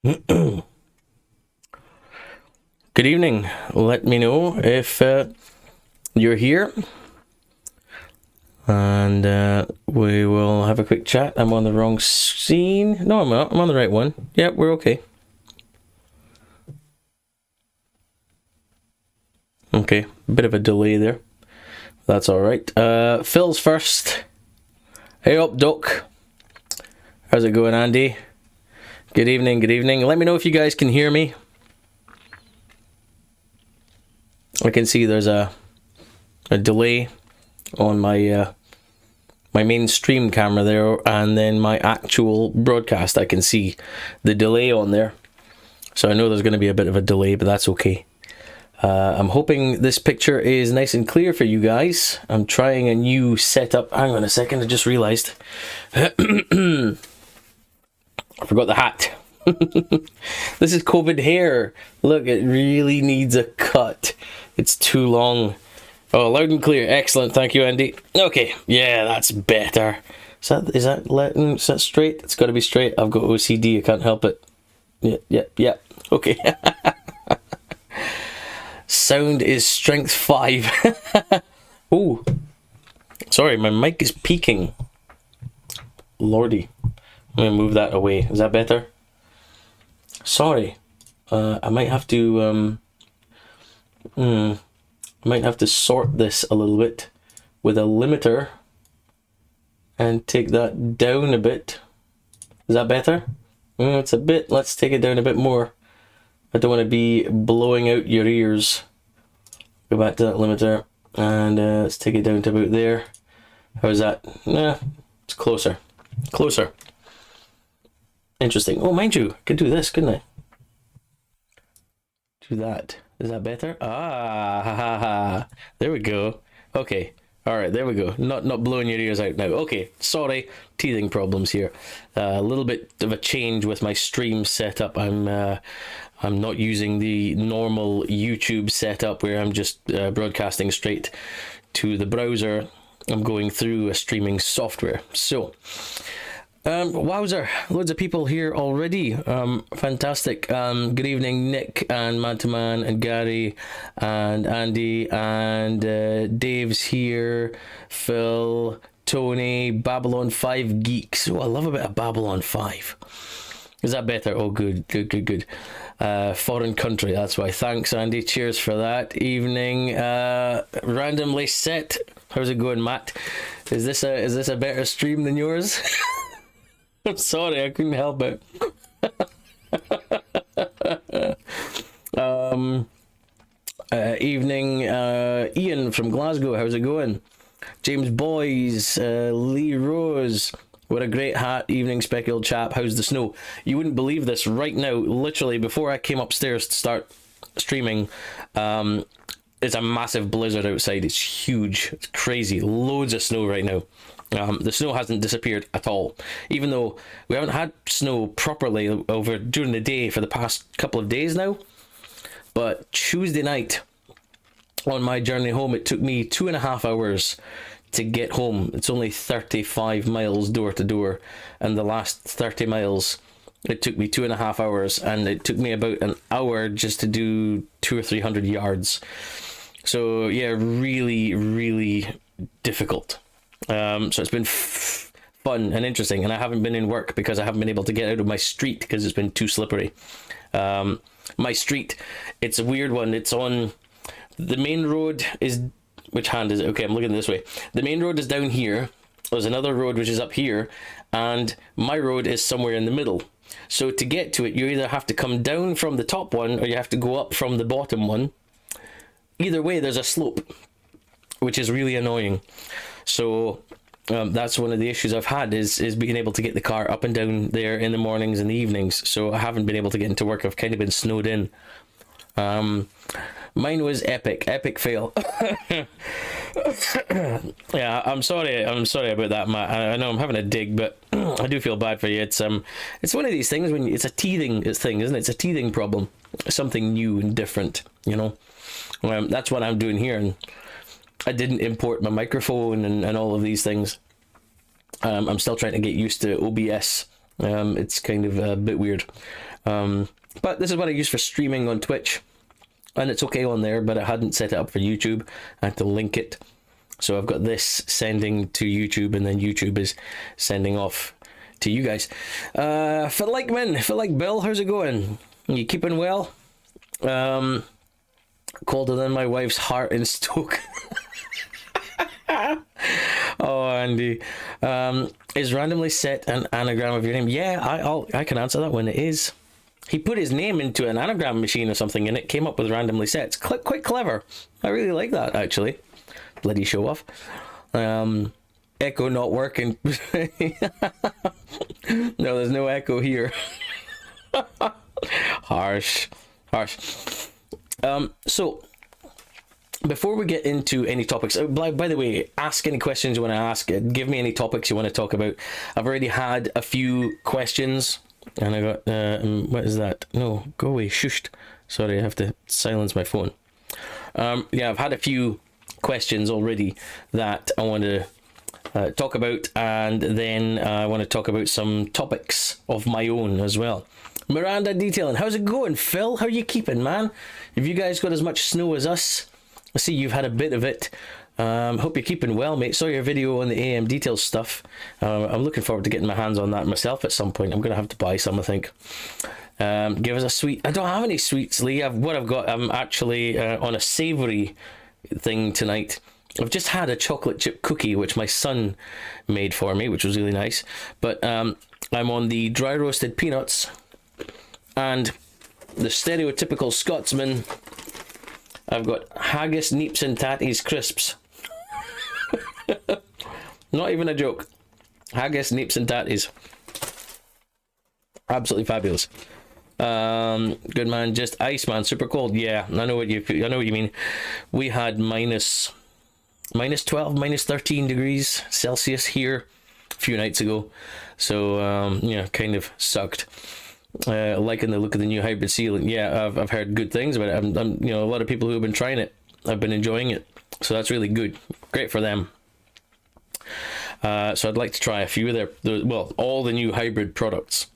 Good evening. Let me know if you're here, and we will have a quick chat. I'm on the wrong scene. No, I'm not. I'm on the right one. Yep, we're okay. Okay, bit of a delay there. That's all right. Phil's first. Hey up, Doc. How's it going, Andy? Good evening. Good evening. Let me know if you guys can hear me. I can see there's a delay on my my main stream camera there, and then my actual broadcast. I can see the delay on there, so I know there's going to be a bit of a delay, but that's okay. I'm hoping this picture is nice and clear for you guys. I'm trying a new setup. Hang on a second, I just realized I forgot the hat. This is COVID hair. Look, it really needs a cut. It's too long. Oh, loud and clear. Excellent. Thank you, Andy. Okay. Yeah, that's better. Is that straight? It's got to be straight. I've got OCD. I can't help it. Yeah. Okay. Sound is strength 5. Oh, sorry. My mic is peaking. Lordy. I'm going to move that away. Is that better? Sorry. I might have to... I might have to sort this a little bit with a limiter and take that down a bit. Is that better? It's a bit. Let's take it down a bit more. I don't want to be blowing out your ears. Go back to that limiter and let's take it down to about there. How's that? It's closer. Closer. Interesting. Oh, mind you, I could do this, couldn't I? Do that. Is that better? There we go. Okay. All right, there we go. Not blowing your ears out now. Okay, sorry, teething problems here. A little bit of a change with my stream setup. I'm not using the normal YouTube setup where I'm just broadcasting straight to the browser. I'm going through a streaming software. So, wowzer, loads of people here already. Fantastic. Good evening, Nick and Mantaman and Gary and Andy and Dave's here, Phil, Tony, Babylon 5 Geeks. Oh, I love a bit of Babylon 5. Is that better? Oh, good. Foreign country, that's why. Thanks, Andy. Cheers for that. Evening. Randomly set. How's it going, Matt? Is this a better stream than yours? I'm sorry, I couldn't help it. Evening, Ian from Glasgow. How's it going? James Boys, Lee Rose. What a great hat. Evening, speckled chap. How's the snow? You wouldn't believe this right now. Literally, before I came upstairs to start streaming, it's a massive blizzard outside. It's huge. It's crazy. Loads of snow right now. The snow hasn't disappeared at all, even though we haven't had snow properly over during the day for the past couple of days now. But Tuesday night, on my journey home, it took me 2.5 hours to get home. It's only 35 miles door to door, and the last 30 miles, it took me 2.5 hours, and it took me about an hour just to do 200 or 300 yards. So yeah, really difficult. So it's been fun and interesting, and I haven't been in work because I haven't been able to get out of my street because it's been too slippery. My street, it's a weird one. It's on the main road. Is which hand is it? Okay, I'm looking this way. The main road is down here. There's another road which is up here, and my road is somewhere in the middle. So to get to it, you either have to come down from the top one or you have to go up from the bottom one. Either way, there's a slope, which is really annoying. So that's one of the issues I've had is being able to get the car up and down there in the mornings and the evenings. So I haven't been able to get into work. I've kind of been snowed in. Mine was epic fail. Yeah, I'm sorry about that, Matt. I know I'm having a dig, but I do feel bad for you. It's one of these things when it's a teething thing, isn't it? It's a teething problem, something new and different, you know. That's what I'm doing here, and I didn't import my microphone and all of these things. I'm still trying to get used to OBS It's kind of a bit weird. But this is what I use for streaming on Twitch, and it's okay on there, but I hadn't set it up for YouTube. I had to link it. So I've got this sending to YouTube, and then YouTube is sending off to you guys. Phil like Bill, how's it going? You keeping well? Colder than my wife's heart in Stoke. Oh, Andy. Is randomly set an anagram of your name? Yeah, I can answer that one. It is. He put his name into an anagram machine or something, and it came up with randomly set. It's quite clever. I really like that, actually. Bloody show off. Echo not working. No, there's no echo here. Harsh. So before we get into any topics, by the way, ask any questions you want to ask. Give me any topics you want to talk about. I've already had a few questions, and I got what is that? No, go away, shushed. Sorry, I have to silence my phone. I've had a few questions already that I want to talk about, and then I want to talk about some topics of my own as well. Miranda Detailing, how's it going, Phil? How you keeping, man? Have you guys got as much snow as us? I see you've had a bit of it. Hope you're keeping well, mate. Saw your video on the AM details stuff. I'm looking forward to getting my hands on that myself at some point. I'm going to have to buy some, I think. Give us a sweet. I don't have any sweets, Lee. I'm actually on a savoury thing tonight. I've just had a chocolate chip cookie, which my son made for me, which was really nice. But I'm on the dry roasted peanuts and the stereotypical Scotsman. I've got haggis, neeps, and tatties crisps. Not even a joke. Haggis, neeps, and tatties. Absolutely fabulous. Good man. Just ice, man. Super cold. Yeah, I know what you mean. We had minus 12, minus 13 degrees Celsius here a few nights ago. So kind of sucked. Liking the look of the new hybrid sealant. Yeah, I've heard good things about it. A lot of people who have been trying it have been enjoying it, so that's really good. Great for them. So I'd like to try a few of all the new hybrid products.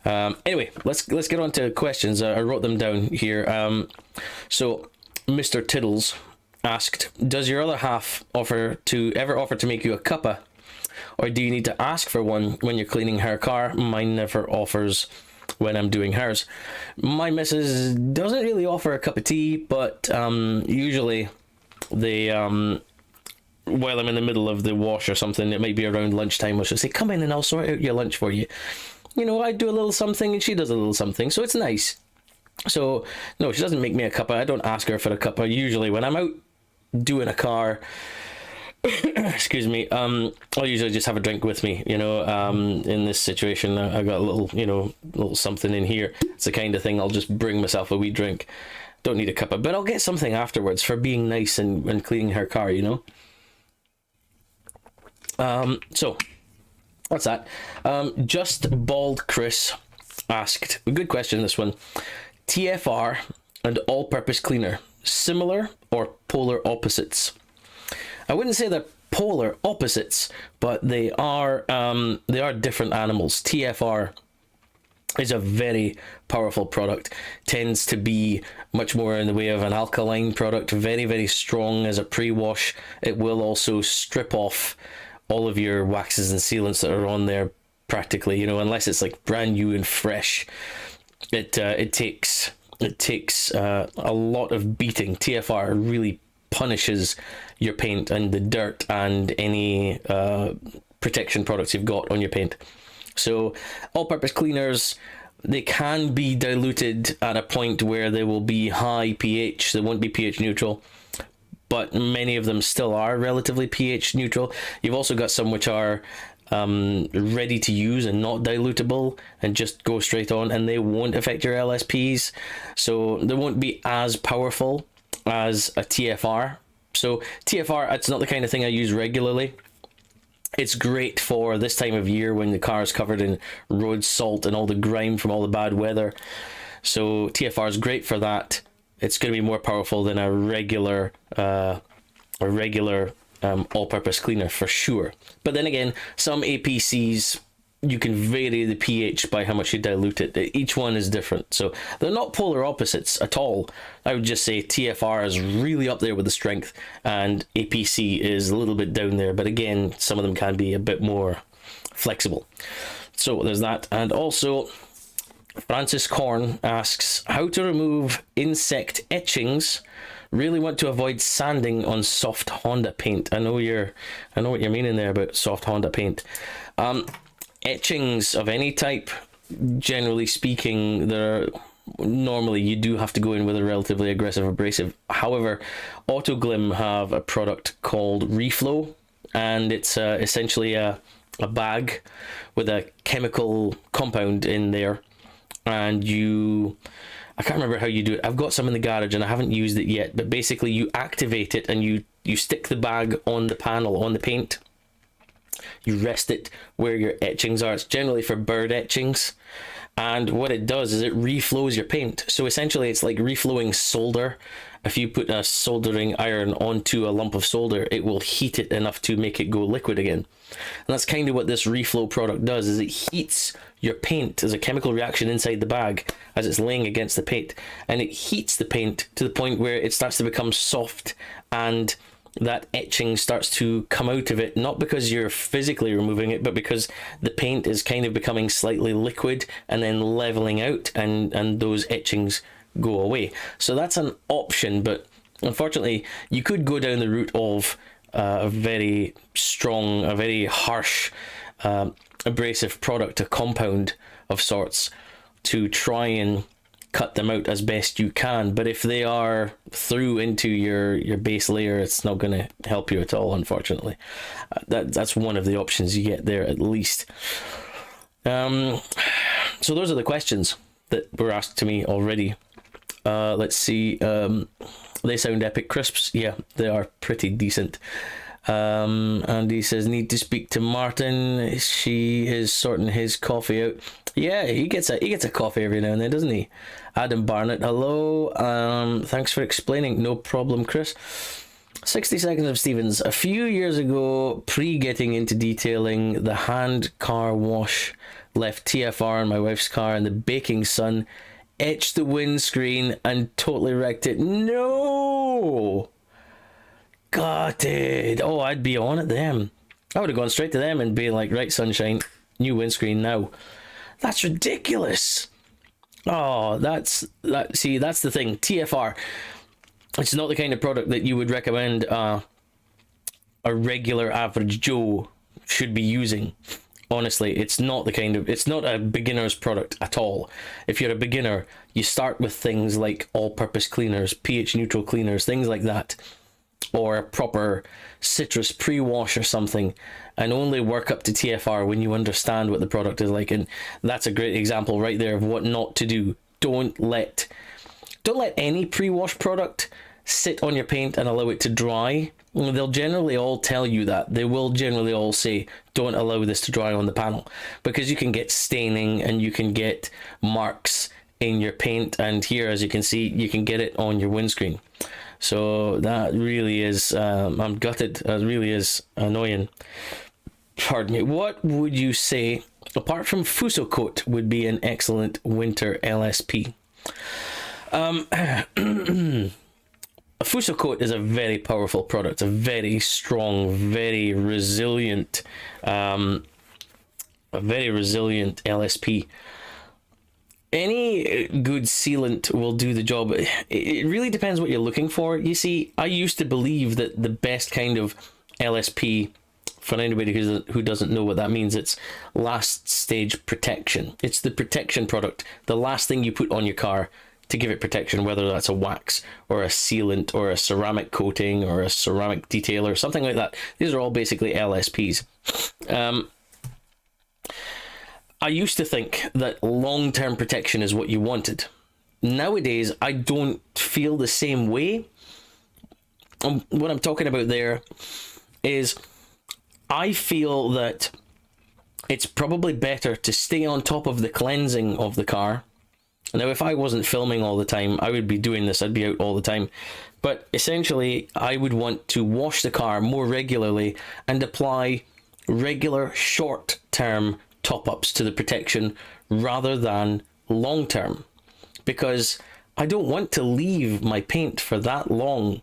Anyway, let's get on to questions. I wrote them down here. So Mr. Tiddles asked, does your other half ever offer to make you a cuppa, or do you need to ask for one when you're cleaning her car? Mine never offers when I'm doing hers. My missus doesn't really offer a cup of tea, but usually they while I'm in the middle of the wash or something, it might be around lunchtime, or she'll say, come in and I'll sort out your lunch for you. I do a little something and she does a little something, so it's nice. So no, she doesn't make me a cuppa. I don't ask her for a cuppa. Usually when I'm out doing a car, excuse me, I'll usually just have a drink with me. In this situation, I got a little something in here. It's the kind of thing I'll just bring myself a wee drink. Don't need a cuppa, but I'll get something afterwards for being nice and cleaning her car. So what's that? Just Bald Chris asked, good question this one. TFR and all-purpose cleaner, similar or polar opposites? I wouldn't say they're polar opposites, but they are different animals. TFR is a very powerful product, tends to be much more in the way of an alkaline product, very, very strong as a pre-wash. It will also strip off all of your waxes and sealants that are on there practically, unless it's like brand new and fresh. It takes a lot of beating. TFR really punishes your paint and the dirt and any protection products you've got on your paint. So all-purpose cleaners, they can be diluted at a point where they will be high pH. They won't be pH neutral, but many of them still are relatively pH neutral. You've also got some which are ready to use and not dilutable and just go straight on, and they won't affect your LSPs, so they won't be as powerful as a TFR. So TFR, it's not the kind of thing I use regularly. It's great for this time of year when the car is covered in road salt and all the grime from all the bad weather. So TFR is great for that. It's going to be more powerful than a regular all-purpose cleaner for sure. But then again, some APCs you can vary the pH by how much you dilute it. Each one is different, so they're not polar opposites at all. I would just say TFR is really up there with the strength, and APC is a little bit down there, but again, some of them can be a bit more flexible. So there's that. And also, Francis Korn asks how to remove insect etchings. Really want to avoid sanding on soft Honda paint. I know what you're meaning there about soft Honda paint. Etchings of any type, generally speaking, normally you do have to go in with a relatively aggressive abrasive. However, Autoglim have a product called Reflow, and it's essentially a bag with a chemical compound in there, and I can't remember how you do it. I've got some in the garage and I haven't used it yet, but basically you activate it and you stick the bag on the panel, on the paint. You rest it where your etchings are. It's generally for bird etchings, and what it does is it reflows your paint. So essentially it's like reflowing solder. If you put a soldering iron onto a lump of solder, it will heat it enough to make it go liquid again. And that's kind of what this reflow product does, is it heats your paint as a chemical reaction inside the bag as it's laying against the paint, and it heats the paint to the point where it starts to become soft, and that etching starts to come out of it, not because you're physically removing it, but because the paint is kind of becoming slightly liquid and then leveling out, and those etchings go away. So that's an option, but unfortunately you could go down the route of a very strong, a very harsh abrasive product, a compound of sorts, to try and cut them out as best you can. But if they are through into your base layer, it's not going to help you at all, unfortunately. That's one of the options you get there, at least. So those are the questions that were asked to me already. Let's see. They sound epic. Crisps, yeah, they are pretty decent. And he says, need to speak to Martin. She is sorting his coffee out. Yeah, he gets a coffee every now and then, doesn't he? Adam Barnett, hello. Thanks for explaining. No problem, Chris. 60 seconds of Stevens. A few years ago, getting into detailing, the hand car wash left TFR in my wife's car, and the baking sun etched the windscreen and totally wrecked it. No! Got it. Oh, I'd be on it then. I would have gone straight to them and be like, right, sunshine, new windscreen now. That's ridiculous. Oh, that's the thing. TFR, it's not the kind of product that you would recommend a regular average Joe should be using. Honestly, it's not a beginner's product at all. If you're a beginner, you start with things like all-purpose cleaners, pH neutral cleaners, things like that, or a proper citrus pre-wash or something, and only work up to TFR when you understand what the product is like. And that's a great example right there of what not to do. Don't let any pre-wash product sit on your paint and allow it to dry. They'll generally all tell you that. They will generally all say, don't allow this to dry on the panel, because you can get staining and you can get marks in your paint, and here, as you can see, you can get it on your windscreen. So that really is, I'm gutted. That really is annoying. Pardon me. What would you say, apart from Fuso Coat, would be an excellent winter LSP? Fuso Coat is a very powerful product, a very strong, very resilient, LSP. Any good sealant will do the job. It really depends what you're looking for. You see, I used to believe that the best kind of LSP, for anybody who doesn't know what that means, it's last stage protection. It's the protection product, the last thing you put on your car to give it protection, whether that's a wax or a sealant or a ceramic coating or a ceramic detailer, something like that. These are all basically LSPs. I used to think that long-term protection is what you wanted. Nowadays, I don't feel the same way. What I'm talking about there is I feel that it's probably better to stay on top of the cleansing of the car. Now, if I wasn't filming all the time, I would be doing this. I'd be out all the time. But essentially, I would want to wash the car more regularly and apply regular short-term top-ups to the protection rather than long-term, because I don't want to leave my paint for that long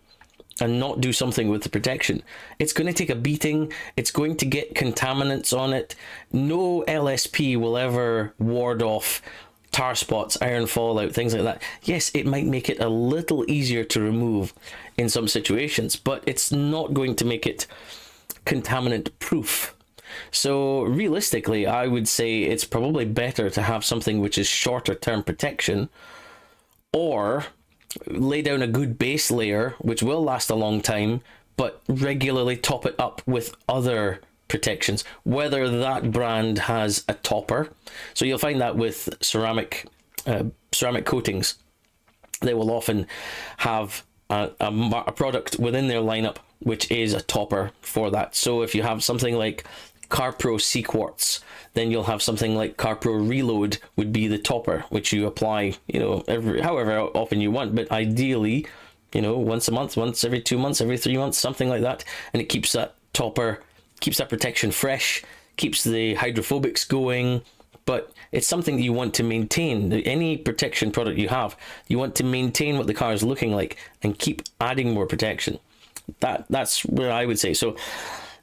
and not do something with the protection. It's going to take a beating. It's going to get contaminants on it. No LSP will ever ward off tar spots, iron fallout, things like that. Yes, it might make it a little easier to remove in some situations, but it's not going to make it contaminant proof. So realistically, I would say it's probably better to have something which is shorter term protection, or lay down a good base layer which will last a long time, but regularly top it up with other protections, whether that brand has a topper. So you'll find that with ceramic coatings, they will often have a product within their lineup which is a topper for that. So if you have something like CarPro Sea Quartz, then you'll have something like CarPro Reload would be the topper, which you apply, however often you want, but ideally, once a month, once every 2 months, every 3 months, something like that, and it keeps that topper, keeps that protection fresh, keeps the hydrophobics going. But it's something that you want to maintain. Any protection product you have, you want to maintain what the car is looking like and keep adding more protection. That's what I would say. So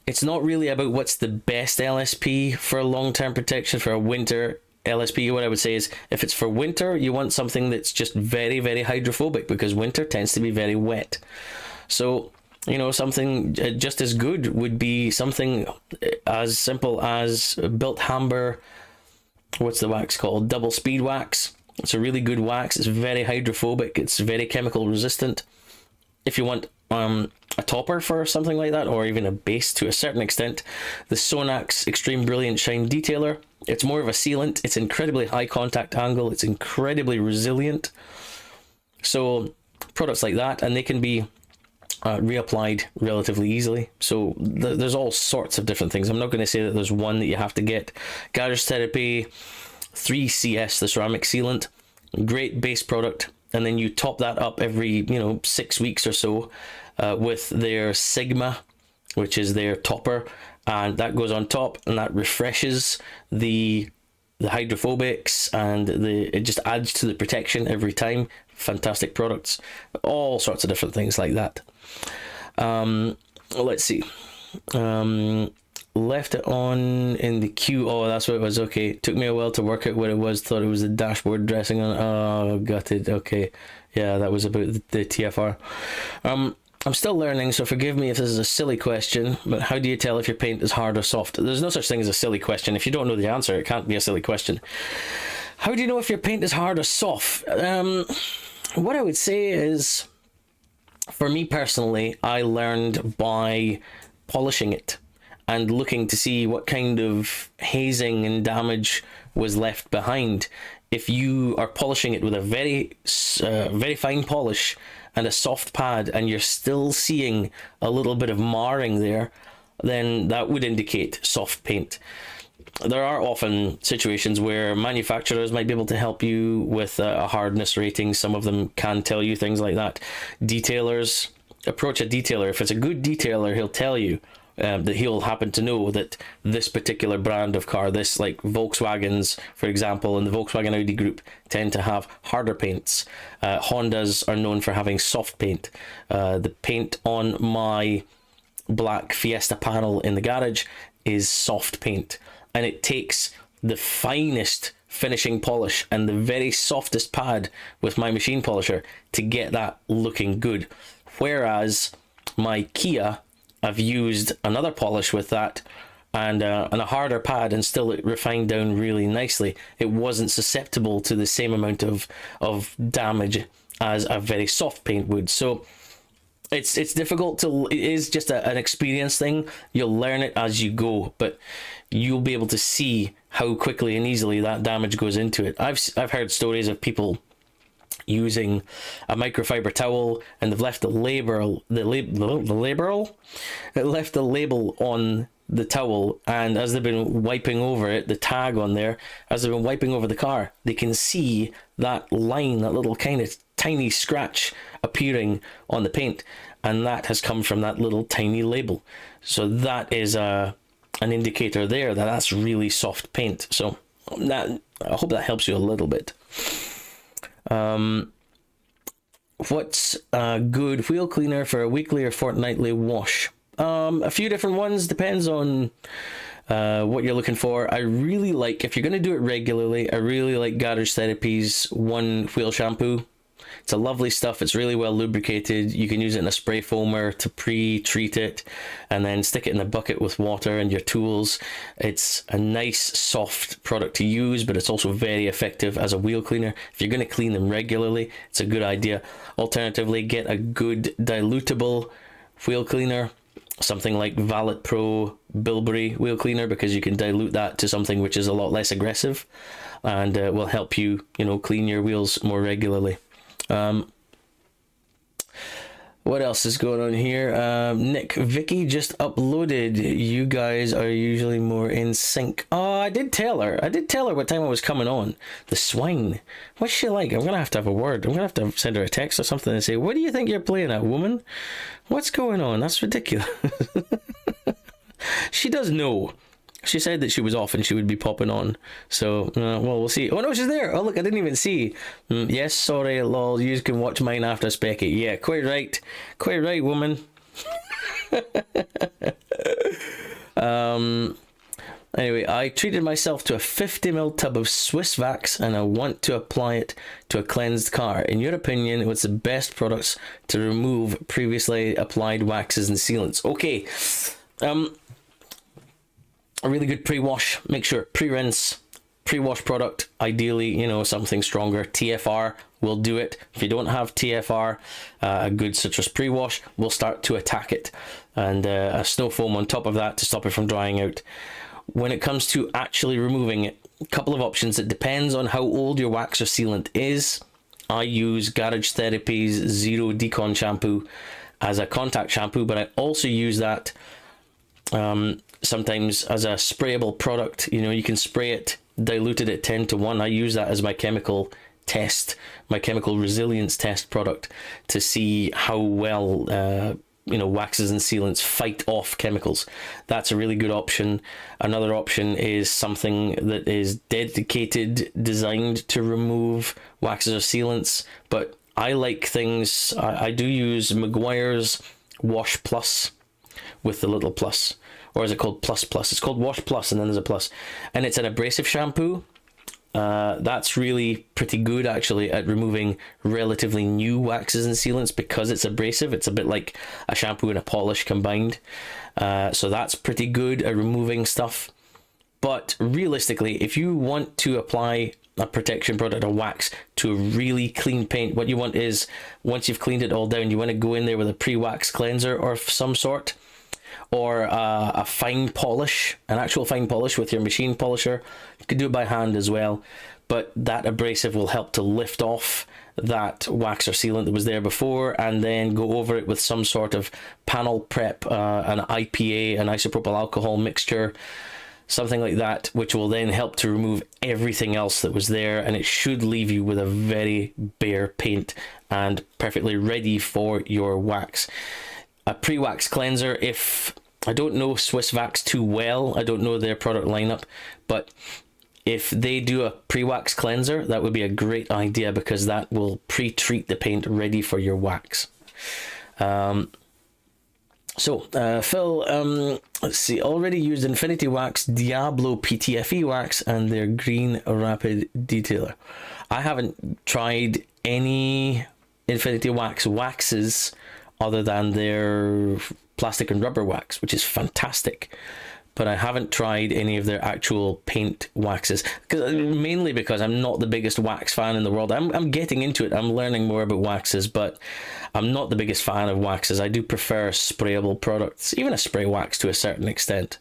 it's not really about what's the best LSP for long-term protection for a winter LSP. What I would say is, if it's for winter, you want something that's just very, very hydrophobic, because winter tends to be very wet. So, something just as good would be something as simple as Built Hamber, what's the wax called? Double speed wax. It's a really good wax. It's very hydrophobic. It's very chemical resistant. If you want a topper for something like that, or even a base to a certain extent, the Sonax Extreme Brilliant Shine Detailer. It's more of a sealant. It's incredibly high contact angle. It's incredibly resilient. So products like that, and they can be reapplied relatively easily. So there's all sorts of different things. I'm not going to say that there's one that you have to get. Garage Therapy 3CS, the ceramic sealant, great base product. And then you top that up every 6 weeks or so with their Sigma, which is their topper, and that goes on top, and that refreshes the hydrophobics, and it just adds to the protection every time. Fantastic products, all sorts of different things like that. Let's see. Left it on in the queue. Oh, that's what it was. Okay, took me a while to work out what it was. Thought it was the dashboard dressing on. Oh, got it. Okay, yeah, that was about the TFR. I'm still learning, so forgive me if this is a silly question, but how do you tell if your paint is hard or soft? There's no such thing as a silly question. If you don't know the answer, it can't be a silly question. How do you know if your paint is hard or soft? What I would say is, for me personally, I learned by polishing it and looking to see what kind of hazing and damage was left behind. If you are polishing it with a very fine polish and a soft pad, and you're still seeing a little bit of marring there, then that would indicate soft paint. There are often situations where manufacturers might be able to help you with a hardness rating. Some of them can tell you things like that. Detailers, approach a detailer. If it's a good detailer, he'll tell you that he'll happen to know that this particular brand of car, this like Volkswagens, for example, and the Volkswagen Audi group tend to have harder paints. Hondas are known for having soft paint. The paint on my black Fiesta panel in the garage is soft paint, and it takes the finest finishing polish and the very softest pad with my machine polisher to get that looking good. Whereas my Kia, I've used another polish with that and a harder pad, and still it refined down really nicely. It wasn't susceptible to the same amount of damage as a very soft paint would. So it's difficult to, it is just an experience thing. You'll learn it as you go, but you'll be able to see how quickly and easily that damage goes into it. I've heard stories of people using a microfiber towel, and they've left the label on the towel, and as they've been wiping over it, the tag on there, as they've been wiping over the car, they can see that line, that little kind of tiny scratch appearing on the paint, and that has come from that little tiny label. So that is a an indicator there that that's really soft paint. So that, I hope that helps you a little bit. What's a good wheel cleaner for a weekly or fortnightly wash? A few different ones, depends on what you're looking for. I really like, if you're going to do it regularly, I really like Garage Therapy's One Wheel Shampoo. It's a lovely stuff. It's really well lubricated. You can use it in a spray foamer to pre-treat it and then stick it in a bucket with water and your tools. It's a nice, soft product to use, but it's also very effective as a wheel cleaner. If you're going to clean them regularly, it's a good idea. Alternatively, get a good dilutable wheel cleaner, something like Valet Pro Bilberry wheel cleaner, because you can dilute that to something which is a lot less aggressive and will help you, clean your wheels more regularly. What else is going on here? Nick, Vicky just uploaded. You guys are usually more in sync. Oh, I did tell her what time I was coming on. The swine. What's she like? I'm gonna have to have a word. I'm gonna have to send her a text or something and say, what do you think you're playing at, woman? What's going on? That's ridiculous. She does know. She said that she was off and she would be popping on. So, well, we'll see. Oh, no, she's there. Oh, look, I didn't even see. Yes, sorry, lol. You can watch mine after, Specky. Yeah, quite right. Quite right, woman. Anyway, I treated myself to a 50ml tub of Swiss Vax and I want to apply it to a cleansed car. In your opinion, what's the best products to remove previously applied waxes and sealants? Okay. A really good pre-wash. Make sure pre-rinse, pre-wash product. Ideally, something stronger. TFR will do it. If you don't have TFR, a good citrus pre-wash will start to attack it, and a snow foam on top of that to stop it from drying out. When it comes to actually removing it, a couple of options. It depends on how old your wax or sealant is. I use Garage Therapy's Zero Decon shampoo as a contact shampoo, but I also use that sometimes as a sprayable product. You can spray it diluted at 10:1. I use that as my chemical test, my chemical resilience test product to see how well waxes and sealants fight off chemicals. That's a really good option. Another option is something that is dedicated, designed to remove waxes or sealants, but I like things. I do use Meguiar's Wash Plus with the little plus. Or is it called Plus Plus? It's called Wash Plus and then there's a plus. And it's an abrasive shampoo. That's really pretty good actually at removing relatively new waxes and sealants because it's abrasive. It's a bit like a shampoo and a polish combined. So that's pretty good at removing stuff. But realistically, if you want to apply a protection product, a wax, to a really clean paint, what you want is, once you've cleaned it all down, you want to go in there with a pre-wax cleanser or some sort. Or a fine polish, an actual fine polish with your machine polisher. You could do it by hand as well, but that abrasive will help to lift off that wax or sealant that was there before, and then go over it with some sort of panel prep, an IPA, an isopropyl alcohol mixture, something like that, which will then help to remove everything else that was there, and it should leave you with a very bare paint and perfectly ready for your wax. A pre-wax cleanser, if I don't know Swiss Vax too well, I don't know their product lineup, but if they do a pre-wax cleanser, that would be a great idea because that will pre-treat the paint ready for your wax. Phil, let's see, already used Infinity Wax, Diablo PTFE wax, and their Green Rapid Detailer. I haven't tried any Infinity Wax waxes other than their plastic and rubber wax, which is fantastic, but I haven't tried any of their actual paint waxes, mainly because I'm not the biggest wax fan in the world. I'm getting into it. I'm learning more about waxes, but I'm not the biggest fan of waxes. I do prefer sprayable products, even a spray wax to a certain extent.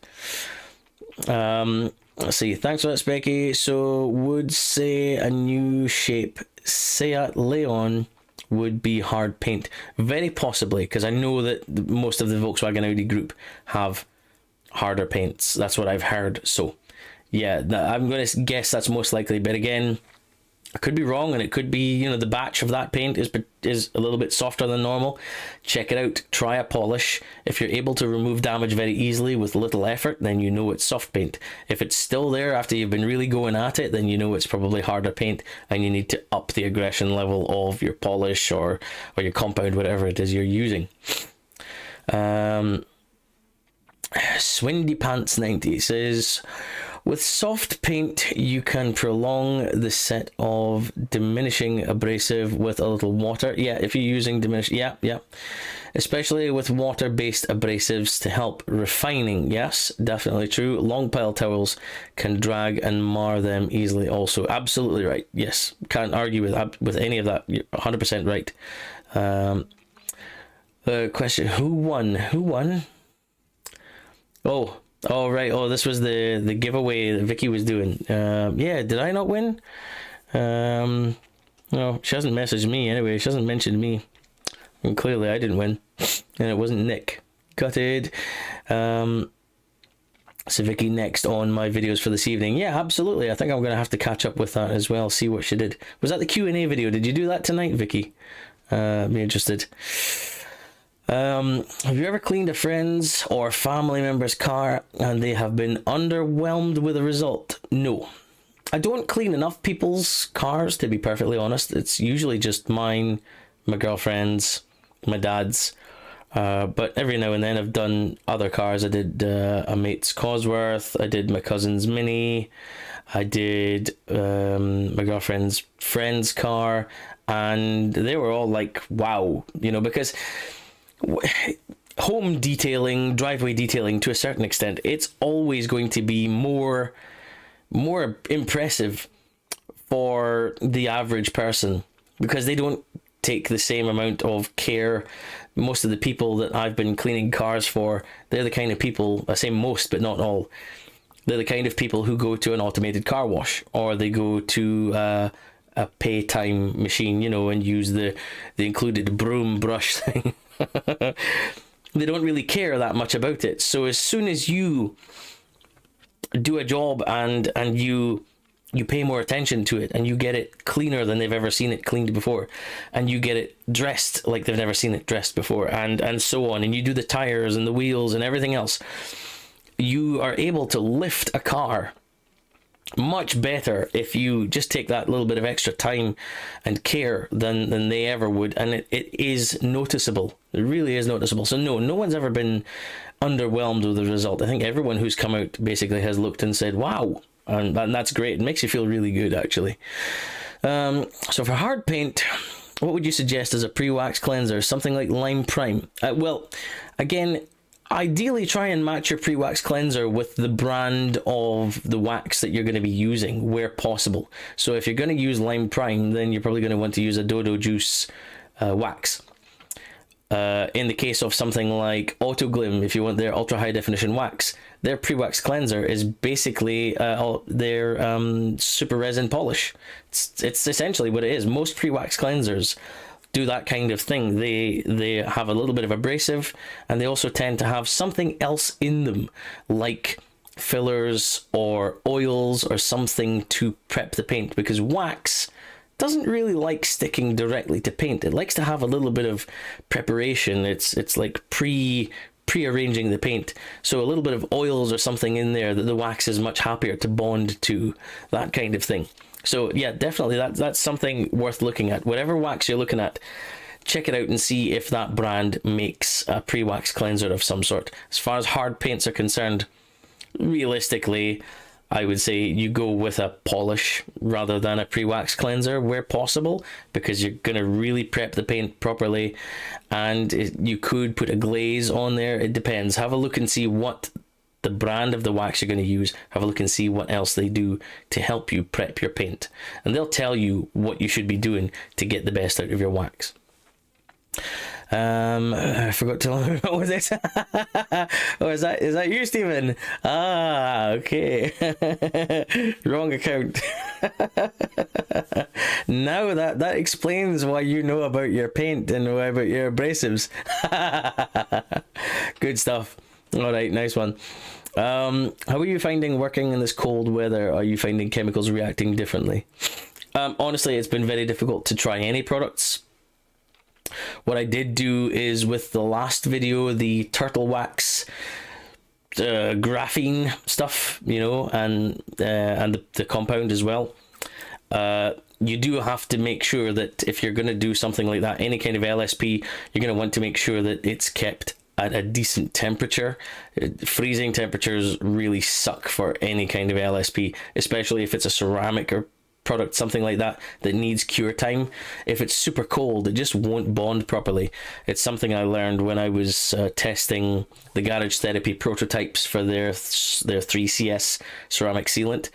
Let's see, thanks for that, Specky. So would say a new shape Seat Leon would be hard paint? Very possibly, because I know that most of the Volkswagen Audi group have harder paints. That's what I've heard. So yeah, I'm going to guess that's most likely, but again, I could be wrong, and it could be, you know, the batch of that paint is a little bit softer than normal. Check it out. Try a polish. If you're able to remove damage very easily with little effort, then you know it's soft paint. If it's still there after you've been really going at it, then you know it's probably harder paint, and you need to up the aggression level of your polish or your compound, whatever it is you're using. Swindy Pants 90 says, with soft paint, you can prolong the set of diminishing abrasive with a little water. Yeah, if you're using yeah. Especially with water-based abrasives to help refining. Yes, definitely true. Long pile towels can drag and mar them easily also. Absolutely right. Yes, can't argue with any of that. You're 100% right. The question, who won? Oh, right. Oh, this was the giveaway that Vicky was doing. Yeah, did I not win? No, she hasn't messaged me anyway. She hasn't mentioned me. And clearly I didn't win. And it wasn't Nick. Gutted. So Vicky next on my videos for this evening. Yeah, absolutely. I think I'm going to have to catch up with that as well. See what she did. Was that the Q&A video? Did you do that tonight, Vicky? Be interested. Have you ever cleaned a friend's or family member's car and they have been underwhelmed with the result? No. I don't clean enough people's cars, to be perfectly honest. It's usually just mine, my girlfriend's, my dad's. But every now and then I've done other cars. I did a mate's Cosworth. I did my cousin's Mini. I did my girlfriend's friend's car. And they were all like, wow. You know, because home detailing, driveway detailing, to a certain extent, it's always going to be more impressive for the average person because they don't take the same amount of care. Most of the people that I've been cleaning cars for, they're the kind of people, I say most but not all, they're the kind of people who go to an automated car wash, or they go to a pay time machine, you know, and use the included broom brush thing. They don't really care that much about it. So as soon as you do a job and you pay more attention to it, and you get it cleaner than they've ever seen it cleaned before, and you get it dressed like they've never seen it dressed before, and so on, and you do the tires and the wheels and everything else, you are able to lift a car much better if you just take that little bit of extra time and care than they ever would. And it is noticeable. It really is noticeable. So no one's ever been underwhelmed with the result. I think everyone who's come out basically has looked and said, wow, and that's great. It makes you feel really good, actually. So for hard paint, what would you suggest as a pre-wax cleanser? Something like Lime Prime. Well, again, ideally try and match your pre-wax cleanser with the brand of the wax that you're going to be using where possible. So if you're going to use Lime Prime, then you're probably going to want to use a Dodo Juice wax. In the case of something like Autoglim, if you want their ultra high definition wax, their pre-wax cleanser is basically their super resin polish. It's essentially what it is. Most pre-wax cleansers do that kind of thing. They have a little bit of abrasive, and they also tend to have something else in them, like fillers or oils or something to prep the paint, because wax doesn't really like sticking directly to paint. It likes to have a little bit of preparation. It's like pre-arranging the paint, so a little bit of oils or something in there that the wax is much happier to bond to, that kind of thing. So yeah, definitely that's something worth looking at. Whatever wax you're looking at, check it out and see if that brand makes a pre-wax cleanser of some sort. As far as hard paints are concerned, realistically, I would say you go with a polish rather than a pre-wax cleanser where possible, because you're going to really prep the paint properly, and you could put a glaze on there. It depends. Have a look and see what the brand of the wax you're going to use. Have a look and see what else they do to help you prep your paint, and they'll tell you what you should be doing to get the best out of your wax. I forgot to what was it? Oh, is that you, Stephen? Ah, okay. Wrong account. Now that explains why you know about your paint and about your abrasives. Good stuff. All right, nice one. How are you finding working in this cold weather? Are you finding chemicals reacting differently? Honestly, it's been very difficult to try any products. What I did do is, with the last video, the turtle wax graphene stuff, and the compound as well. You do have to make sure that if you're going to do something like that, any kind of LSP, you're going to want to make sure that it's kept at a decent temperature. Freezing temperatures really suck for any kind of LSP, especially if it's a ceramic or product, something like that needs cure time. If it's super cold, it just won't bond properly. It's something I learned when I was testing the Garage Therapy prototypes for their 3CS ceramic sealant,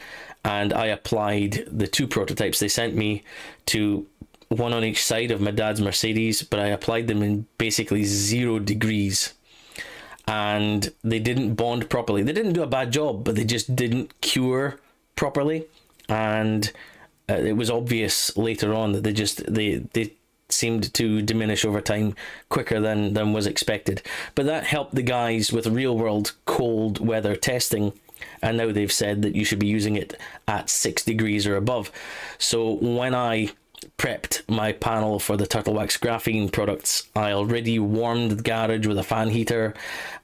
and I applied the 2 prototypes they sent me to, one on each side of my dad's Mercedes, but I applied them in basically 0 degrees, and they didn't bond properly. They didn't do a bad job, but they just didn't cure properly, and it was obvious later on that they seemed to diminish over time quicker than was expected. But that helped the guys with real world cold weather testing, and now they've said that you should be using it at 6 degrees or above. So when I prepped my panel for the Turtle Wax graphene products, I already warmed the garage with a fan heater,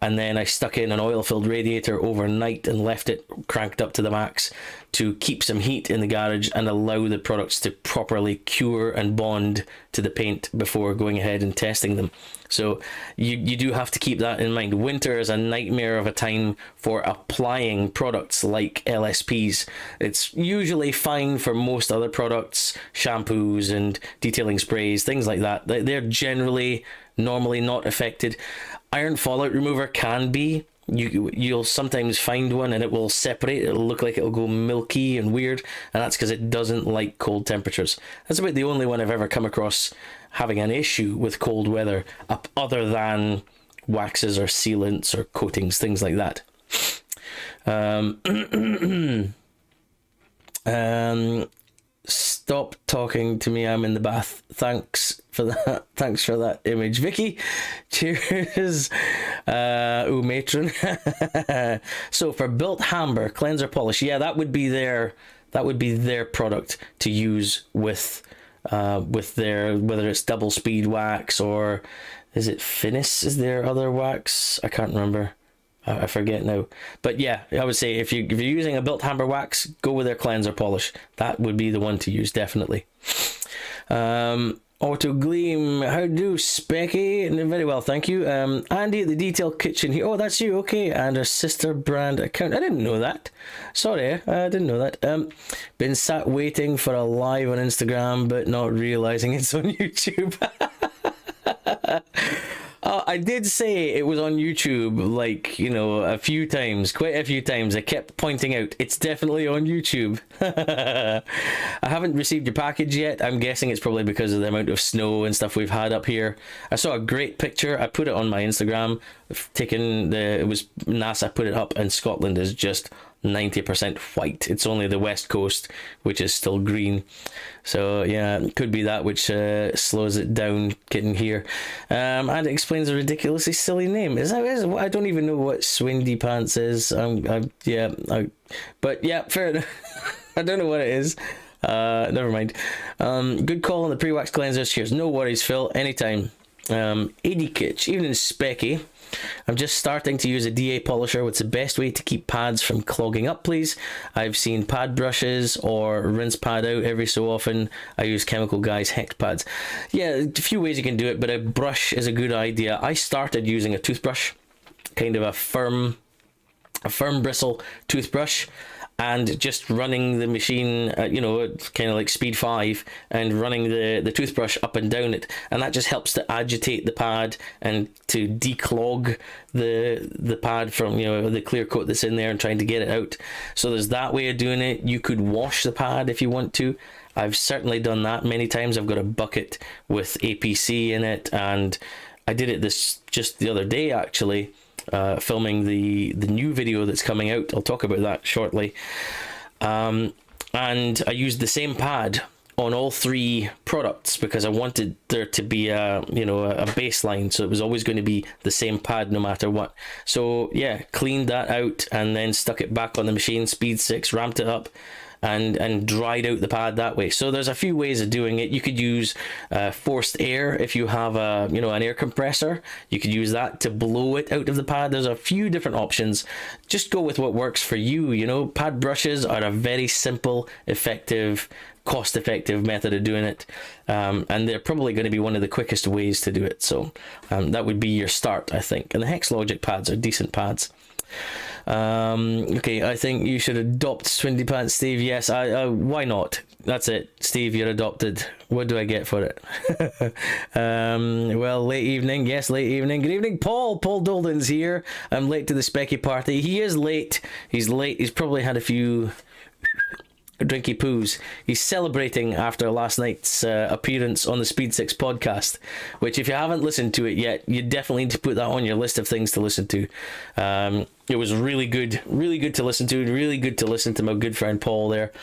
and then I stuck in an oil-filled radiator overnight and left it cranked up to the max to keep some heat in the garage and allow the products to properly cure and bond to the paint before going ahead and testing them. So you do have to keep that in mind. Winter is a nightmare of a time for applying products like LSPs. It's usually fine for most other products, shampoos and detailing sprays, things like that. They're generally normally not affected. Iron fallout remover can be. You'll sometimes find one and it will separate. It'll look like it'll go milky and weird, and that's because it doesn't like cold temperatures. That's about the only one I've ever come across having an issue with cold weather, other than waxes or sealants or coatings, things like that. Stop talking to me, I'm in the bath. Thanks for that image, Vicky. Cheers. Matron. So for Built Hamber cleanser polish, yeah, that would be their product to use with their, whether it's double speed wax or is it Finis is their other wax? I can't remember. I forget now. But yeah, I would say if you're using a Built Hamber wax, go with their cleanser polish. That would be the one to use, definitely. Auto Gleam, how do Specky? Very well, thank you. Andy at the Detail Kitchen here. Oh, that's you, okay. And a sister brand account. I didn't know that. Sorry, I didn't know that. Been sat waiting for a live on Instagram, but not realizing it's on YouTube. I did say it was on YouTube, like, a few times, quite a few times. I kept pointing out, it's definitely on YouTube. I haven't received your package yet. I'm guessing it's probably because of the amount of snow and stuff we've had up here. I saw a great picture. I put it on my Instagram. It was NASA put it up, and Scotland is just 90% white. It's only the west coast which is still green. So yeah, it could be that which slows it down getting here. And it explains a ridiculously silly name. I don't even know what Swindy Pants is. But yeah, fair enough. I don't know what it is. Never mind. Good call on the pre-wax cleansers. Cheers. No worries, Phil. Anytime. AD Kitch, evening Specky. I'm just starting to use a DA polisher. What's the best way to keep pads from clogging up, please? I've seen pad brushes or rinse pad out every so often. I use Chemical Guy's Hex pads. Yeah, a few ways you can do it, but a brush is a good idea. I started using a toothbrush, kind of a firm bristle toothbrush, and just running the machine at, kind of like speed 5, and running the toothbrush up and down it, and that just helps to agitate the pad and to declog the pad from the clear coat that's in there and trying to get it out. So there's that way of doing it. You could wash the pad if you want to. I've certainly done that many times. I've got a bucket with APC in it, and I did it just the other day actually. Filming the new video that's coming out. I'll talk about that shortly. And I used the same pad on all 3 products because I wanted there to be a baseline, so it was always going to be the same pad no matter what. So yeah, cleaned that out and then stuck it back on the machine, speed 6, ramped it up, and dried out the pad that way. So there's a few ways of doing it. You could use forced air if you have an air compressor. You could use that to blow it out of the pad. There's a few different options. Just go with what works for you. Pad brushes are a very simple, effective, cost-effective method of doing it, and they're probably going to be one of the quickest ways to do it. So that would be your start, I think. And the Hex Logic pads are decent pads. Okay, I think you should adopt Swindy Pants, Steve. Yes, why not? That's it, Steve, you're adopted. What do I get for it? Well, late evening. Yes, late evening. Good evening, Paul. Paul Dolden's here. I'm late to the Specky party. He is late. He's late. He's probably had a few drinky poos. He's celebrating after last night's appearance on the Speed 6 podcast, which if you haven't listened to it yet, you definitely need to put that on your list of things to listen to. It was really good to listen to, really good to listen to my good friend Paul there.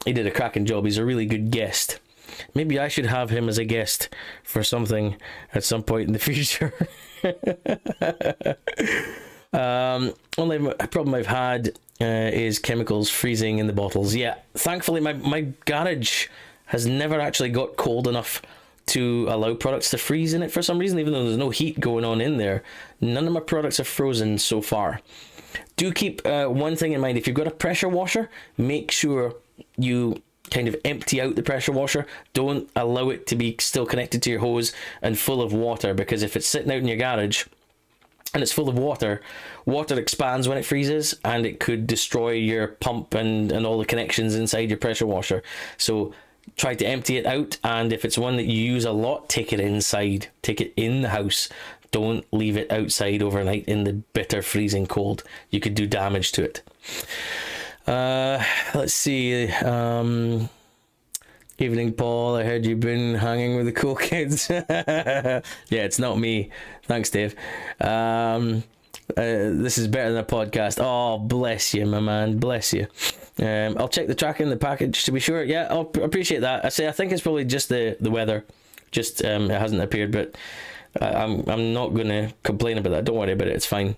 He did a cracking job. He's a really good guest. Maybe I should have him as a guest for something at some point in the future. Only problem I've had is chemicals freezing in the bottles. Yeah, thankfully my garage has never actually got cold enough to allow products to freeze in it for some reason, even though there's no heat going on in there. None of my products are frozen so far. Do keep one thing in mind: if you've got a pressure washer, make sure you kind of empty out the pressure washer. Don't allow it to be still connected to your hose and full of water, because if it's sitting out in your garage and it's full of water expands when it freezes, and it could destroy your pump and all the connections inside your pressure washer. So try to empty it out, and if it's one that you use a lot, take it inside, take it in the house. Don't leave it outside overnight in the bitter freezing cold. You could do damage to it. Let's see. Evening, Paul. I heard you've been hanging with the cool kids. Yeah, it's not me. Thanks, Dave. This is better than a podcast. Oh, bless you, my man. Bless you. I'll check the tracking in the package to be sure. Yeah, I'll appreciate that. I think it's probably just the weather. Just it hasn't appeared, but I'm not going to complain about that. Don't worry about it. It's fine.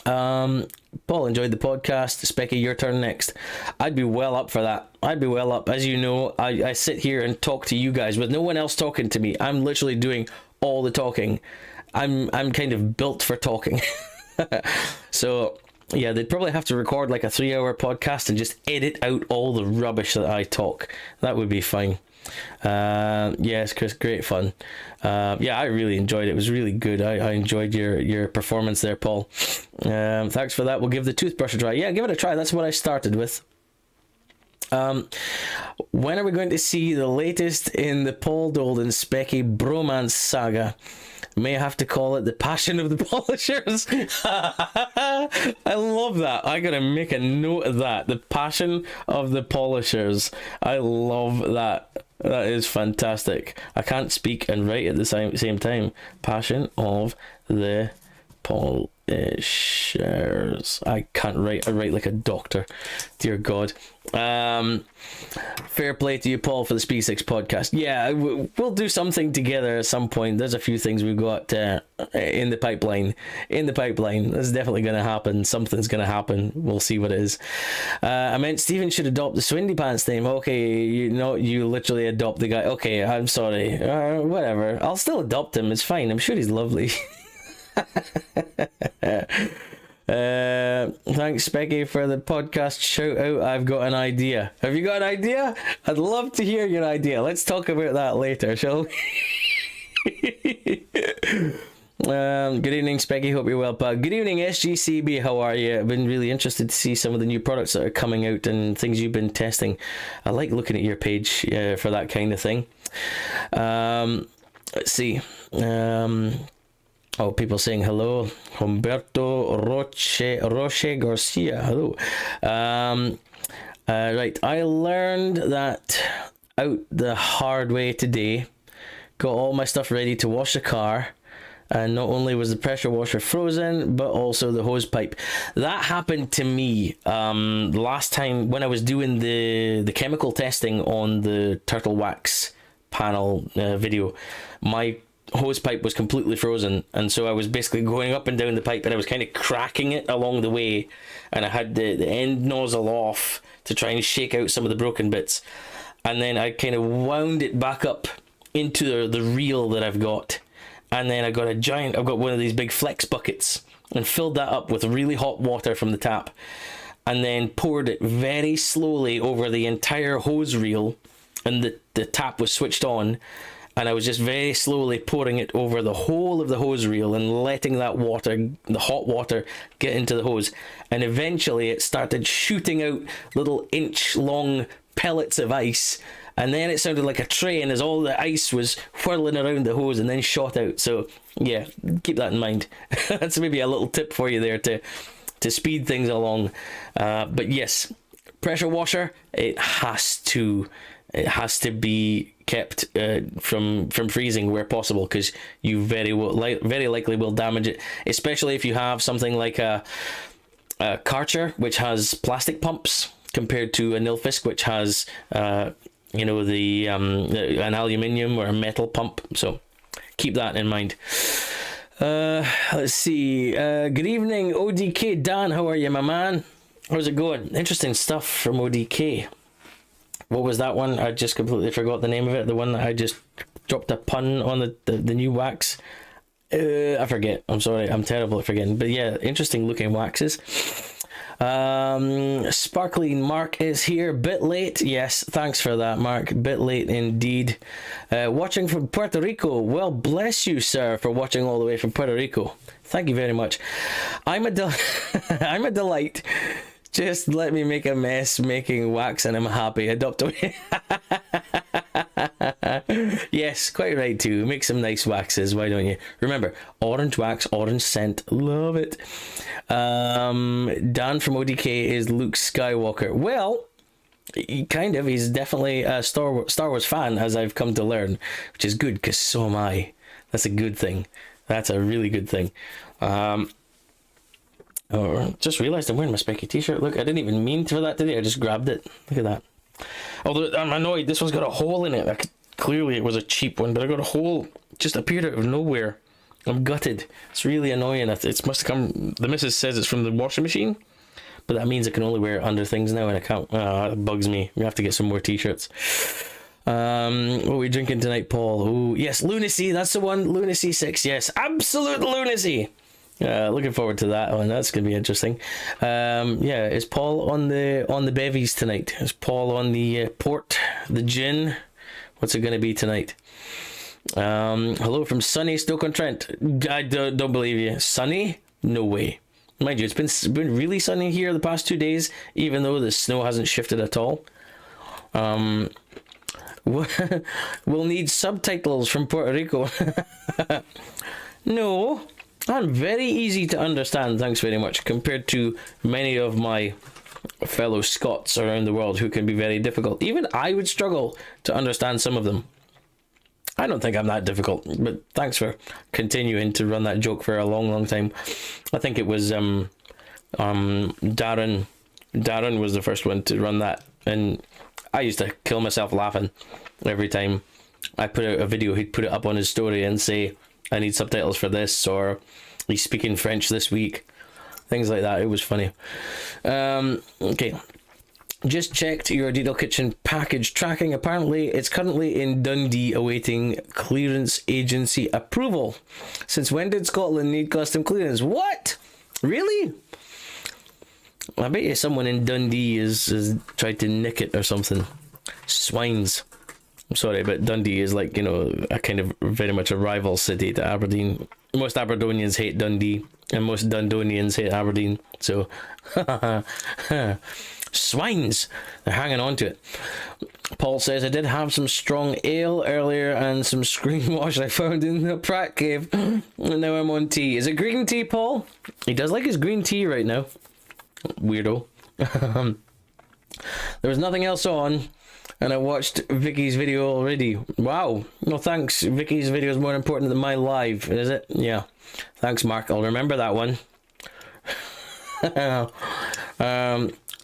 Paul enjoyed the podcast. Specky, your turn next. I'd be well up for that. I'd be well up. As you know, I sit here and talk to you guys with no one else talking to me. I'm literally doing all the talking. I'm kind of built for talking. So yeah, they'd probably have to record like a 3-hour podcast and just edit out all the rubbish that I talk. That would be fine. Yes, Chris, great fun. Yeah, I really enjoyed it. It was really good. I enjoyed your performance there, Paul. Thanks for that. We'll give the toothbrush a try. Yeah, give it a try. That's what I started with. When are we going to see the latest in the Paul Dolden Specky bromance saga? May have to call it the Passion of the Polishers. I love that. I gotta make a note of that. The Passion of the Polishers. I love that. That is fantastic. I can't speak and write at the same time. Passion of the Polishers. I can't write. I write like a doctor. Dear God. Fair play to you, Paul, for the Speed 6 podcast. Yeah, we'll do something together at some point. There's a few things we've got in the pipeline. That's definitely going to happen. Something's going to happen. We'll see what it is. I meant Stephen should adopt the Swindy Pants name. Okay, you literally adopt the guy. Okay, I'm sorry. Whatever. I'll still adopt him. It's fine. I'm sure he's lovely. Thanks, Specky, for the podcast shout out. I've got an idea. Have you got an idea? I'd love to hear your idea. Let's talk about that later, shall we? Good evening, Specky. Hope you're well, pal. Good evening, SGCB. How are you? I've been really interested to see some of the new products that are coming out and things you've been testing. I like looking at your page for that kind of thing. Let's see. Oh, people saying hello. Humberto Roche Garcia. Hello. Right. I learned that out the hard way today. Got all my stuff ready to wash the car. And not only was the pressure washer frozen, but also the hose pipe. That happened to me last time when I was doing the chemical testing on the turtle wax panel video. My hose pipe was completely frozen, and so I was basically going up and down the pipe, and I was kind of cracking it along the way, and I had the end nozzle off to try and shake out some of the broken bits. And then I kind of wound it back up into the reel that I've got. And then I've got one of these big flex buckets and filled that up with really hot water from the tap. And then poured it very slowly over the entire hose reel. And the tap was switched on. And I was just very slowly pouring it over the whole of the hose reel and letting that water, the hot water, get into the hose. And eventually it started shooting out little inch-long pellets of ice. And then it sounded like a train as all the ice was whirling around the hose and then shot out. So, yeah, keep that in mind. That's maybe a little tip for you there to speed things along. But yes, pressure washer, it has to be kept from freezing where possible, because you very likely will damage it, especially if you have something like a Karcher, which has plastic pumps, compared to a Nilfisk, which has an aluminium or a metal pump. So keep that in mind. Let's see. Good evening, ODK Dan. How are you, my man? How's it going? Interesting stuff from ODK. What was that one? I just completely forgot the name of it. The one that I just dropped a pun on the new wax. I forget. I'm sorry. I'm terrible at forgetting. But yeah, interesting looking waxes. Sparkling Mark is here. Bit late. Yes, thanks for that, Mark. Bit late indeed. Watching from Puerto Rico. Well, bless you, sir, for watching all the way from Puerto Rico. Thank you very much. I'm a delight. Just let me make a mess making wax and I'm happy. Adopt away. Yes, quite right too. Make some nice waxes, why don't you? Remember, orange wax, orange scent. Love it. Dan from ODK is Luke Skywalker. Well, he's definitely a Star Wars fan, as I've come to learn, which is good, because so am I. That's a good thing. That's a really good thing. Just realized I'm wearing my Specky t-shirt. Look, I didn't even mean for that today. I just grabbed it. Look at that. Although I'm annoyed, this one's got a hole in it. Clearly it was a cheap one, but I got a hole just appeared out of nowhere. I'm gutted. It's really annoying. It must have come. The missus says it's from the washing machine, but that means I can only wear it under things now, and I can't. It bugs me. We have to get some more t-shirts. What are we drinking tonight, Paul? Oh yes, Lunacy. That's the one. Lunacy 6. Yes, absolute lunacy. Looking forward to that one. That's gonna be interesting. Is Paul on the bevies tonight? Is Paul on the port, the gin? What's it gonna be tonight? Hello from sunny Stoke-on-Trent. I don't believe you. Sunny? No way. Mind you, it's been really sunny here the past 2 days, even though the snow hasn't shifted at all. We'll need subtitles from Puerto Rico. No. I'm very easy to understand, thanks very much, compared to many of my fellow Scots around the world who can be very difficult. Even I would struggle to understand some of them. I don't think I'm that difficult, but thanks for continuing to run that joke for a long, long time. I think it was Darren. Darren was the first one to run that, and I used to kill myself laughing every time I put out a video. He'd put it up on his story and say, I need subtitles for this, or he's speaking French this week. Things like that. It was funny. Okay. Just checked your Diddle Kitchen package tracking. Apparently, it's currently in Dundee awaiting clearance agency approval. Since when did Scotland need custom clearance? What? Really? I bet you someone in Dundee has tried to nick it or something. Swines. I'm sorry, but Dundee is like, a kind of very much a rival city to Aberdeen. Most Aberdonians hate Dundee, and most Dundonians hate Aberdeen. So, swines. They're hanging on to it. Paul says, I did have some strong ale earlier and some screen wash I found in the Pratt cave. And now I'm on tea. Is it green tea, Paul? He does like his green tea right now. Weirdo. There was nothing else on. And I watched Vicky's video already. Wow. No thanks. Vicky's video is more important than my live, is it? Yeah. Thanks, Mark. I'll remember that one.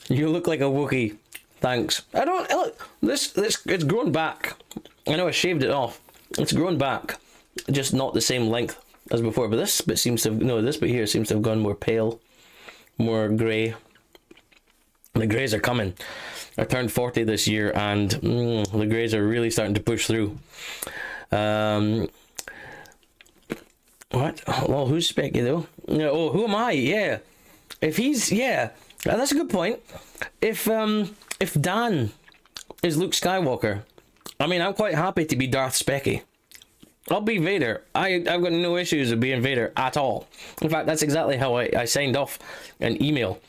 You look like a Wookiee. Thanks. I don't look. This it's grown back. I know I shaved it off. It's grown back. Just not the same length as before. But this bit seems to have, this bit here seems to have gone more pale, more grey. The Greys are coming. I turned 40 this year, and the Greys are really starting to push through. What? Well, who's Specky though? Oh, who am I? Yeah. If he's that's a good point. If Dan is Luke Skywalker, I mean, I'm quite happy to be Darth Specky. I'll be Vader. I've got no issues with being Vader at all. In fact, that's exactly how I signed off an email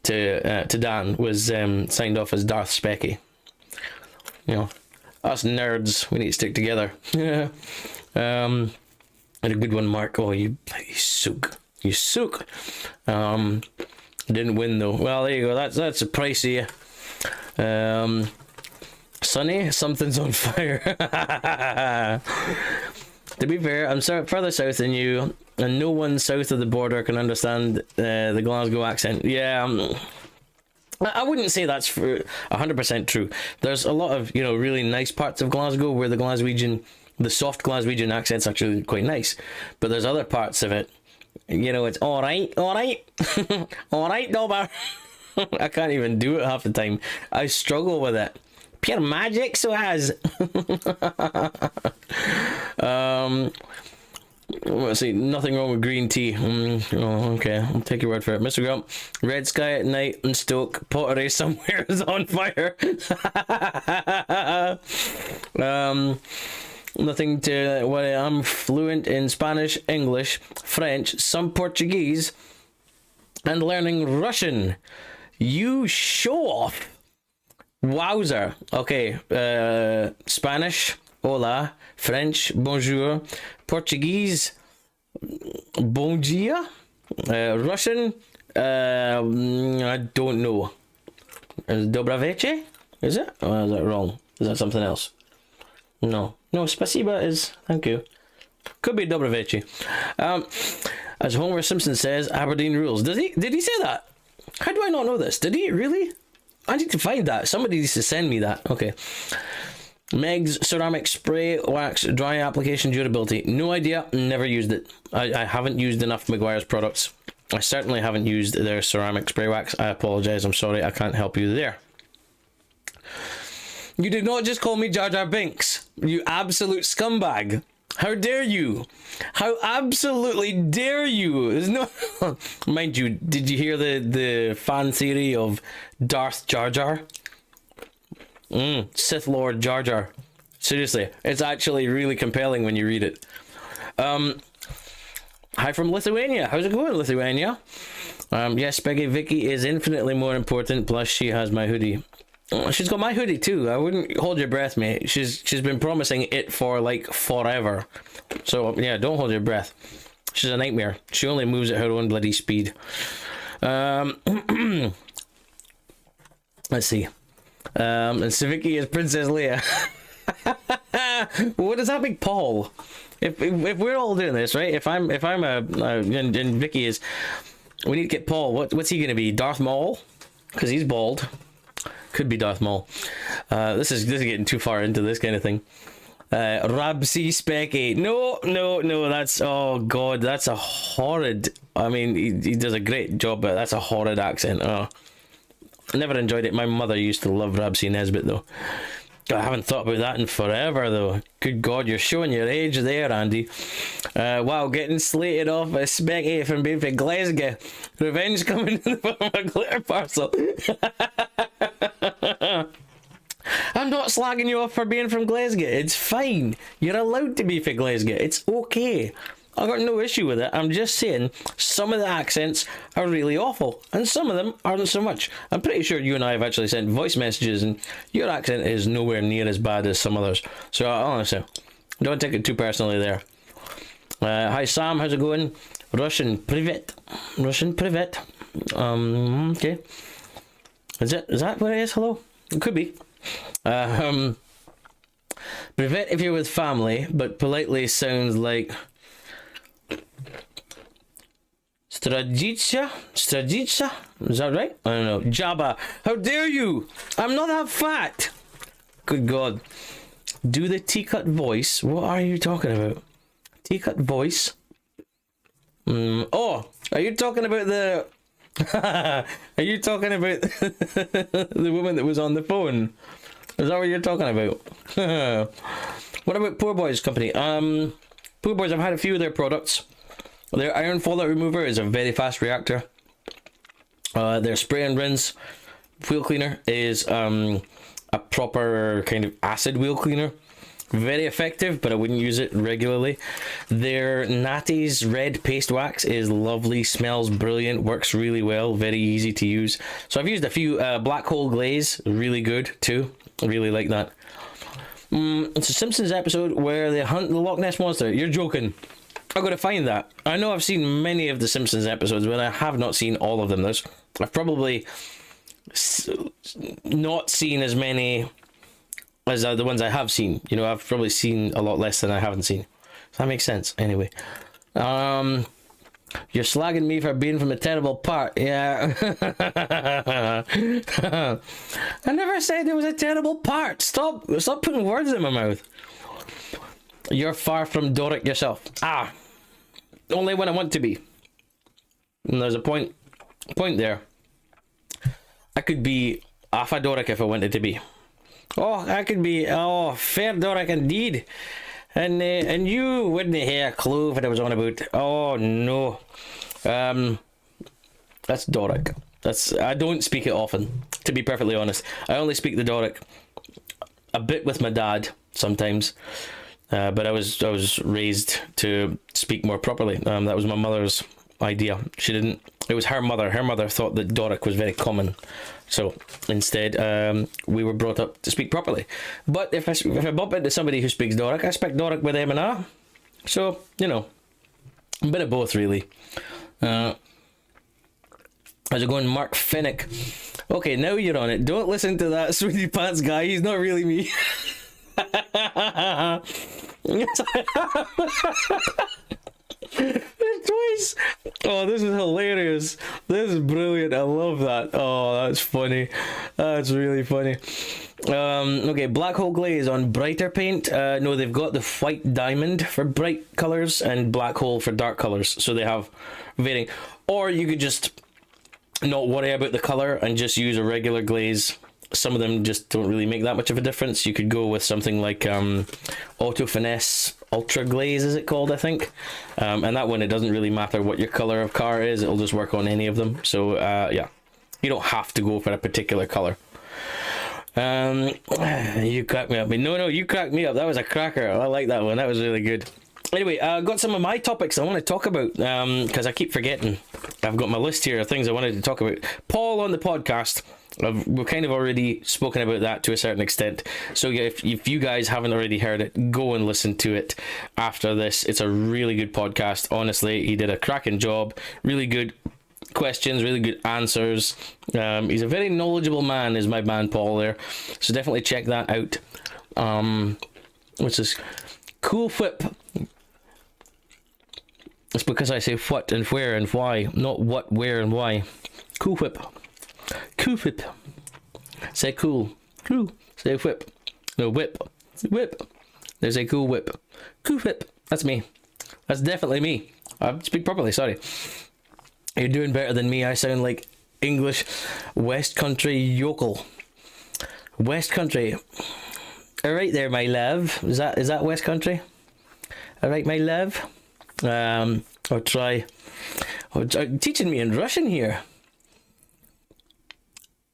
to Dan, was signed off as Darth Specky. You know, us nerds, we need to stick together. And a good one, Mark. Oh, you suck. You suck. Didn't win though. Well, there you go. That's a price of you. Sonny, something's on fire. To be fair, I'm further south than you, and no one south of the border can understand the Glasgow accent. Yeah, I wouldn't say that's for 100% true. There's a lot of, really nice parts of Glasgow where the soft Glaswegian accent's actually quite nice, but there's other parts of it, it's all right, all right, Dobber. I can't even do it half the time. I struggle with it. Pure magic, so as. Let's see, nothing wrong with green tea. Okay, I'll take your word for it. Mr. Grump, red sky at night in Stoke, pottery somewhere is on fire. Nothing to worry, I'm fluent in Spanish, English, French, some Portuguese, and learning Russian. You show off. Wowzer. Okay, Spanish, hola. French, bonjour. Portuguese, bon dia. Russian, I don't know. Dobroveche? Is it? Or is that wrong? Is that something else? No, spasiba is thank you. Could be Dobroveche. As Homer Simpson says, Aberdeen rules. Did he say that? How do I not know this? Did he really? I need to find that. Somebody needs to send me that. Okay. Meg's ceramic spray wax dry application durability. No idea. Never used it. I haven't used enough Maguire's products. I certainly haven't used their ceramic spray wax. I apologize. I'm sorry. I can't help you there. You did not just call me Jar Jar Binks. You absolute scumbag. How dare you? How absolutely dare you? There's no... Mind you, did you hear the fan theory of Darth Jar Jar? Sith Lord Jar Jar. Seriously, it's actually really compelling when you read it. Hi from Lithuania. How's it going, Lithuania? Yes, Peggy Vicky is infinitely more important, plus she has my hoodie. She's got my hoodie too. I wouldn't hold your breath, mate. She's been promising it for like forever. So yeah, don't hold your breath. She's a nightmare. She only moves at her own bloody speed. Let's see. And Saviki is Princess Leia. What does that make Paul? If we're all doing this, right? If I'm and Vicky is, we need to get Paul. What's he gonna be? Darth Maul? Because he's bald. Could be Darth Maul. This is getting too far into this kind of thing. Rabsi Specky. No, that's, oh god, that's a horrid, I mean, he does a great job, but that's a horrid accent. I never enjoyed it. My mother used to love Rabsi Nesbitt though. I haven't thought about that in forever though. Good god, you're showing your age there, Andy. Wow, getting slated off by Specky from being from Glasgow. Revenge coming in the form of a glitter parcel. I'm not slagging you off for being from Glasgow. It's fine. You're allowed to be from Glasgow. It's okay. I've got no issue with it. I'm just saying some of the accents are really awful and some of them aren't so much. I'm pretty sure you and I have actually sent voice messages and your accent is nowhere near as bad as some others. So honestly, don't take it too personally there. Hi Sam, how's it going? Russian privet. Okay. Is that what it is? Hello? It could be. Privet if you're with family, but politely sounds like Strajica? Is that right? I don't know. Jabba. How dare you? I'm not that fat. Good god. Do the T-cut voice. What are you talking about? T-cut voice? Oh, are you talking about the Are you talking about the woman that was on the phone? Is that what you're talking about? What about Poor Boys Company? Poor Boys, I've had a few of their products. Their iron fallout remover is a very fast reactor. Their spray and rinse wheel cleaner is a proper kind of acid wheel cleaner. Very effective, but I wouldn't use it regularly. Their Natty's red paste wax is lovely, smells brilliant, works really well, very easy to use. So I've used a few. Black Hole Glaze, really good too. I really like that. It's a Simpsons episode where they hunt the Loch Ness Monster. You're joking. I've got to find that. I know I've seen many of the Simpsons episodes, but I have not seen all of them. I've probably not seen as many as the ones I have seen. You know, I've probably seen a lot less than I haven't seen. Does that make sense? Anyway. You're slagging me for being from a terrible part. Yeah. I never said it was a terrible part. Stop putting words in my mouth. You're far from Doric yourself. Only when I want to be. And there's a point there. I could be half a Doric if I wanted to be. I could be fair Doric indeed. And you wouldn't have a clue what I was on about. Oh no. That's Doric. I don't speak it often, to be perfectly honest. I only speak the Doric a bit with my dad sometimes. But I was raised to speak more properly. That was my mother's idea. She didn't. It was her mother. Her mother thought that Doric was very common. So instead, we were brought up to speak properly. But if I bump into somebody who speaks Doric, I speak Doric with them and a. So, you know, a bit of both, really. How's it going, Mark Finnick? Okay, now you're on it. Don't listen to that sweaty pants guy. He's not really me. Twice. Oh, this is hilarious. This is brilliant. I love that. Oh, that's funny. That's really funny. Okay, Black Hole Glaze on brighter paint. No, they've got the white diamond for bright colors and black hole for dark colors. So they have varying. Or you could just not worry about the color and just use a regular glaze. Some of them just don't really make that much of a difference. You could go with something like Auto Finesse Ultra Glaze, is it called, I think. And that one, it doesn't really matter what your color of car is. It'll just work on any of them. So, yeah. You don't have to go for a particular color. You cracked me up. No, you cracked me up. That was a cracker. I like that one. That was really good. Anyway, I've got some of my topics I want to talk about, because I keep forgetting. I've got my list here of things I wanted to talk about. Paul on the podcast. We've kind of already spoken about that to a certain extent. So yeah, if you guys haven't already heard it, go and listen to it after this. It's a really good podcast. Honestly, he did a cracking job. Really good questions, really good answers. He's a very knowledgeable man, is my man Paul there. So definitely check that out. What's this? Cool Whip. It's because I say what and where and why, not what, where, and why. Cool Whip. Cool Whip. Say cool. Cool. Say whip. No, whip. Whip. There's a cool whip. Cool Whip. That's me. That's definitely me. I speak properly, sorry. You're doing better than me. I sound like English West Country yokel. West Country. Alright there, my love. Is that West Country? Alright, my love. I'll try. Teaching me in Russian here.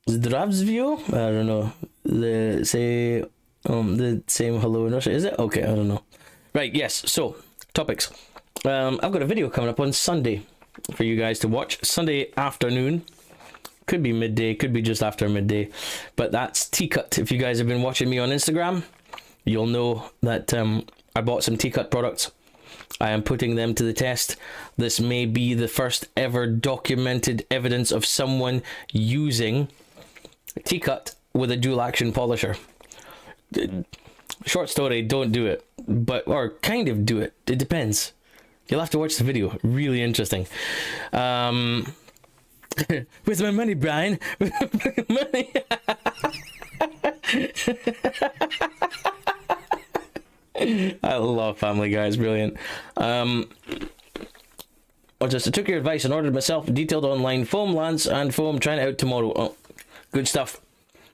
Zdravstvio? I don't know. The same hello in Russian. Is it? Okay, I don't know. Right, yes. So, topics. I've got a video coming up on Sunday for you guys to watch. Sunday afternoon. Could be midday, could be just after midday. But that's T-Cut. If you guys have been watching me on Instagram, you'll know that I bought some T-Cut products. I am putting them to the test. This may be the first ever documented evidence of someone using T-Cut with a dual action polisher. Short story, don't do it. Or kind of do it. It depends. You'll have to watch the video. Really interesting. With my money, Brian. With my money. I love Family Guy. It's brilliant. I took your advice and ordered myself a detailed online foam lance and foam, trying it out tomorrow. Oh, good stuff.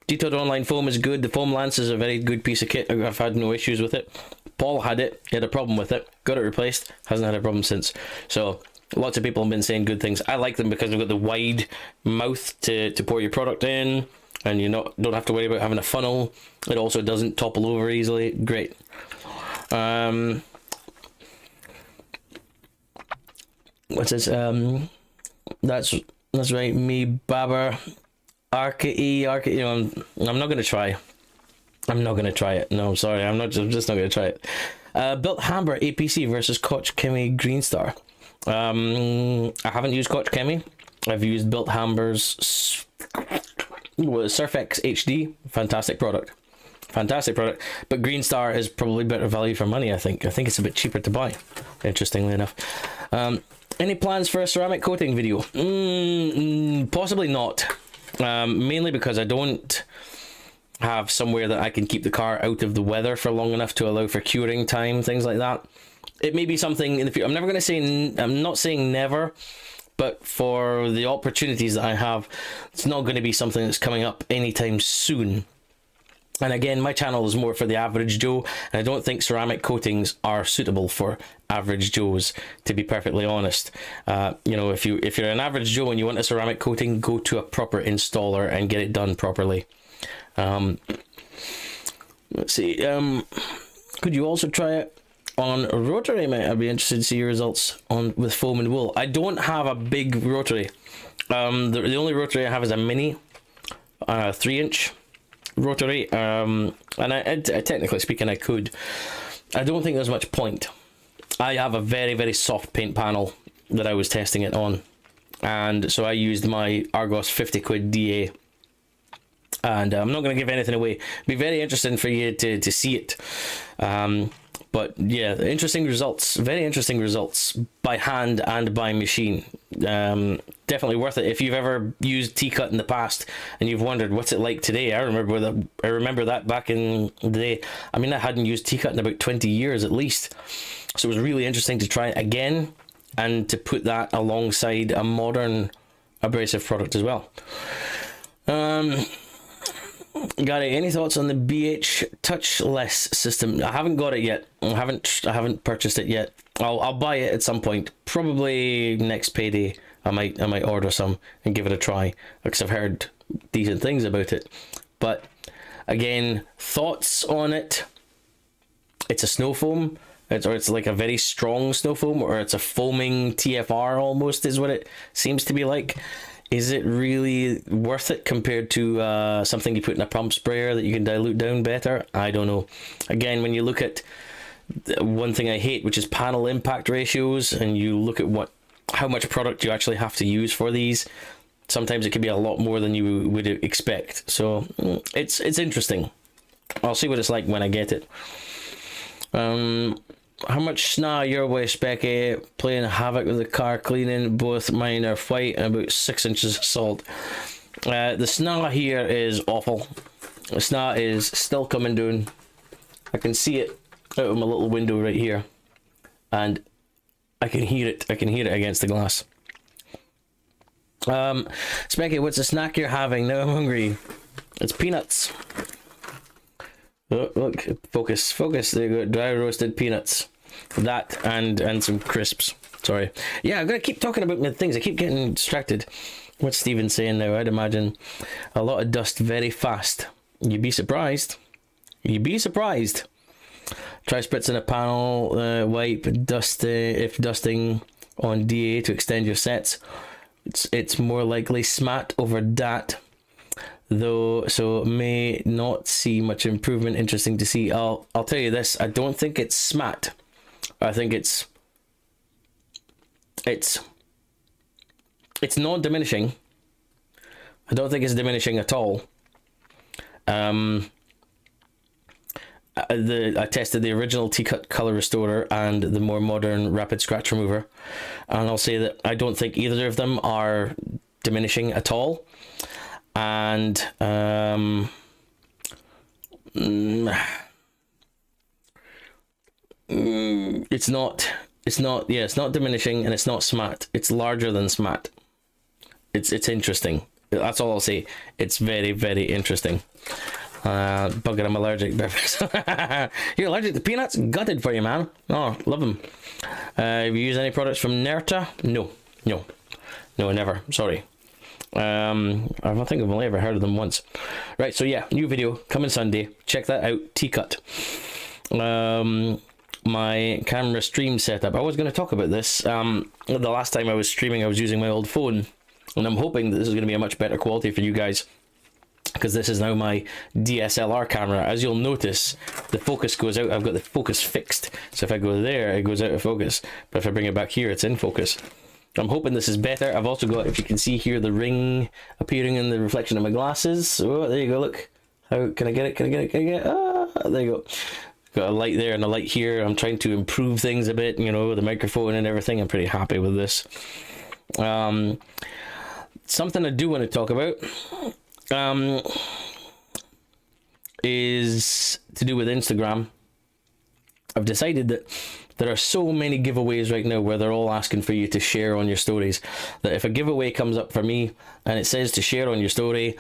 Detailed online foam is good. The foam lance is a very good piece of kit. I've had no issues with it. Paul had it. He had a problem with it. Got it replaced. Hasn't had a problem since. So lots of people have been saying good things. I like them because they've got the wide mouth to pour your product in, and you don't have to worry about having a funnel. It also doesn't topple over easily. Great. What's this? That's right. Me Babber Arcade. I'm not gonna try. I'm not gonna try it. No, sorry. I'm just not gonna try it. Built Hamber APC versus Koch Chemie Greenstar. I haven't used Koch Chemie. I've used Built Hamber's Surfx HD. Fantastic product. But Greenstar is probably better value for money. I think it's a bit cheaper to buy, interestingly enough. Any plans for a ceramic coating video? Possibly not. Mainly because I don't have somewhere that I can keep the car out of the weather for long enough to allow for curing time, things like that. It may be something in the future. I'm not saying never, but for the opportunities that I have, it's not going to be something that's coming up anytime soon. And again, my channel is more for the average Joe, and I don't think ceramic coatings are suitable for average Joes, to be perfectly honest. If you're an average Joe and you want a ceramic coating, go to a proper installer and get it done properly. Let's see. Could you also try it on a rotary, mate? I'd be interested to see your results with foam and wool. I don't have a big rotary. The only rotary I have is a mini 3-inch rotary, and I technically speaking I could. I don't think there's much point. I have a very, very soft paint panel that I was testing it on, and so I used my Argos 50 quid DA, and I'm not going to give anything away. It'd be very interesting for you to see it. But yeah, interesting results, very interesting results by hand and by machine. Definitely worth it. If you've ever used T-Cut in the past and you've wondered what's it like today, I remember that back in the day. I mean, I hadn't used T-Cut in about 20 years at least, so it was really interesting to try it again and to put that alongside a modern abrasive product as well. Gary, any thoughts on the BH touchless system? I haven't got it yet. I haven't purchased it yet. I'll buy it at some point, probably next payday. I might order some and give it a try, because I've heard decent things about it. But again, thoughts on it? It's a snow foam. It's like a very strong snow foam, or it's a foaming TFR almost is what it seems to be like. Is it really worth it compared to something you put in a pump sprayer that you can dilute down better? I don't know. Again, when you look at one thing I hate, which is panel impact ratios, and you look at how much product you actually have to use for these, sometimes it can be a lot more than you would expect. So it's interesting. I'll see what it's like when I get it. How much sna your way, Specky? Playing havoc with the car cleaning. Both mine are white and about 6 inches of salt. The sna here is awful. The sna is still coming down. I can see it out of my little window right here, and I can hear it. I can hear it against the glass. Specky, what's the snack you're having? Now I'm hungry. It's peanuts. Oh, look, focus. There you go. Dry roasted peanuts. That and some crisps. Sorry. Yeah, I'm gonna keep talking about my things. I keep getting distracted. What's Steven saying now? I'd imagine a lot of dust very fast. You'd be surprised. Try spritzing a panel wipe dust if dusting on DA to extend your sets. It's more likely smat over dat, though, so may not see much improvement. Interesting to see. I'll tell you this, I don't think it's smat. I think it's non-diminishing. I don't think it's diminishing at all. I tested the original T-Cut color restorer and the more modern rapid scratch remover, and I'll say that I don't think either of them are diminishing at all. And it's not It's not, yeah, it's not diminishing, and it's not smart. It's larger than smart. It's interesting. That's all I'll say. It's very, very interesting. Bugger, I'm allergic. You're allergic to peanuts? Gutted for you, man. Oh, love them. Have you used any products from Nerta? No, never. Sorry. I think I've only ever heard of them once. Right, so yeah, new video coming Sunday. Check that out. T-Cut. My camera stream setup. I was going to talk about this. The last time I was streaming, I was using my old phone, and I'm hoping that this is going to be a much better quality for you guys, because this is now my DSLR camera. As you'll notice, the focus goes out. I've got the focus fixed, so if I go there, it goes out of focus, but if I bring it back here, it's in focus. I'm hoping this is better. I've also got, if you can see here, the ring appearing in the reflection of my glasses. Oh, there you go, look. How can I get it? Can I get it? Ah, there you go. Got a light there and a light here. I'm trying to improve things a bit, you know, the microphone and everything. I'm pretty happy with this. Something I do want to talk about is to do with Instagram. I've decided that there are so many giveaways right now where they're all asking for you to share on your stories, that if a giveaway comes up for me and it says to share on your story,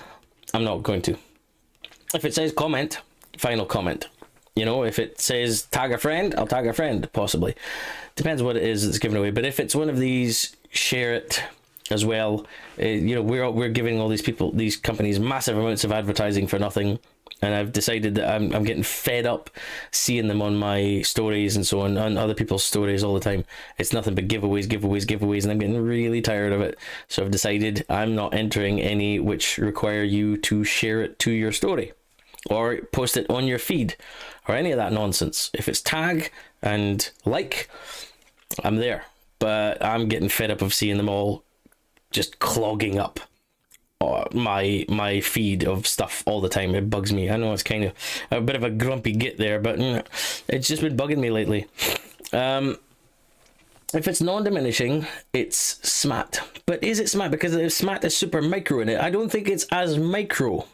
I'm not going to. If it says comment, fine, I'll comment. You know, if it says tag a friend, I'll tag a friend, possibly. Depends what it is that's given away. But if it's one of these, share it as well. You know, we're giving all these people, these companies, massive amounts of advertising for nothing. And I've decided that I'm getting fed up seeing them on my stories and so on other people's stories all the time. It's nothing but giveaways, and I'm getting really tired of it. So I've decided I'm not entering any which require you to share it to your story or post it on your feed or any of that nonsense. If it's tag and like, I'm there. But I'm getting fed up of seeing them all just clogging up my feed of stuff all the time. It bugs me. I know it's kind of a bit of a grumpy git there, but it's just been bugging me lately. If it's non-diminishing, it's smart. But is it smart? Because if smart is super micro in it, I don't think it's as micro.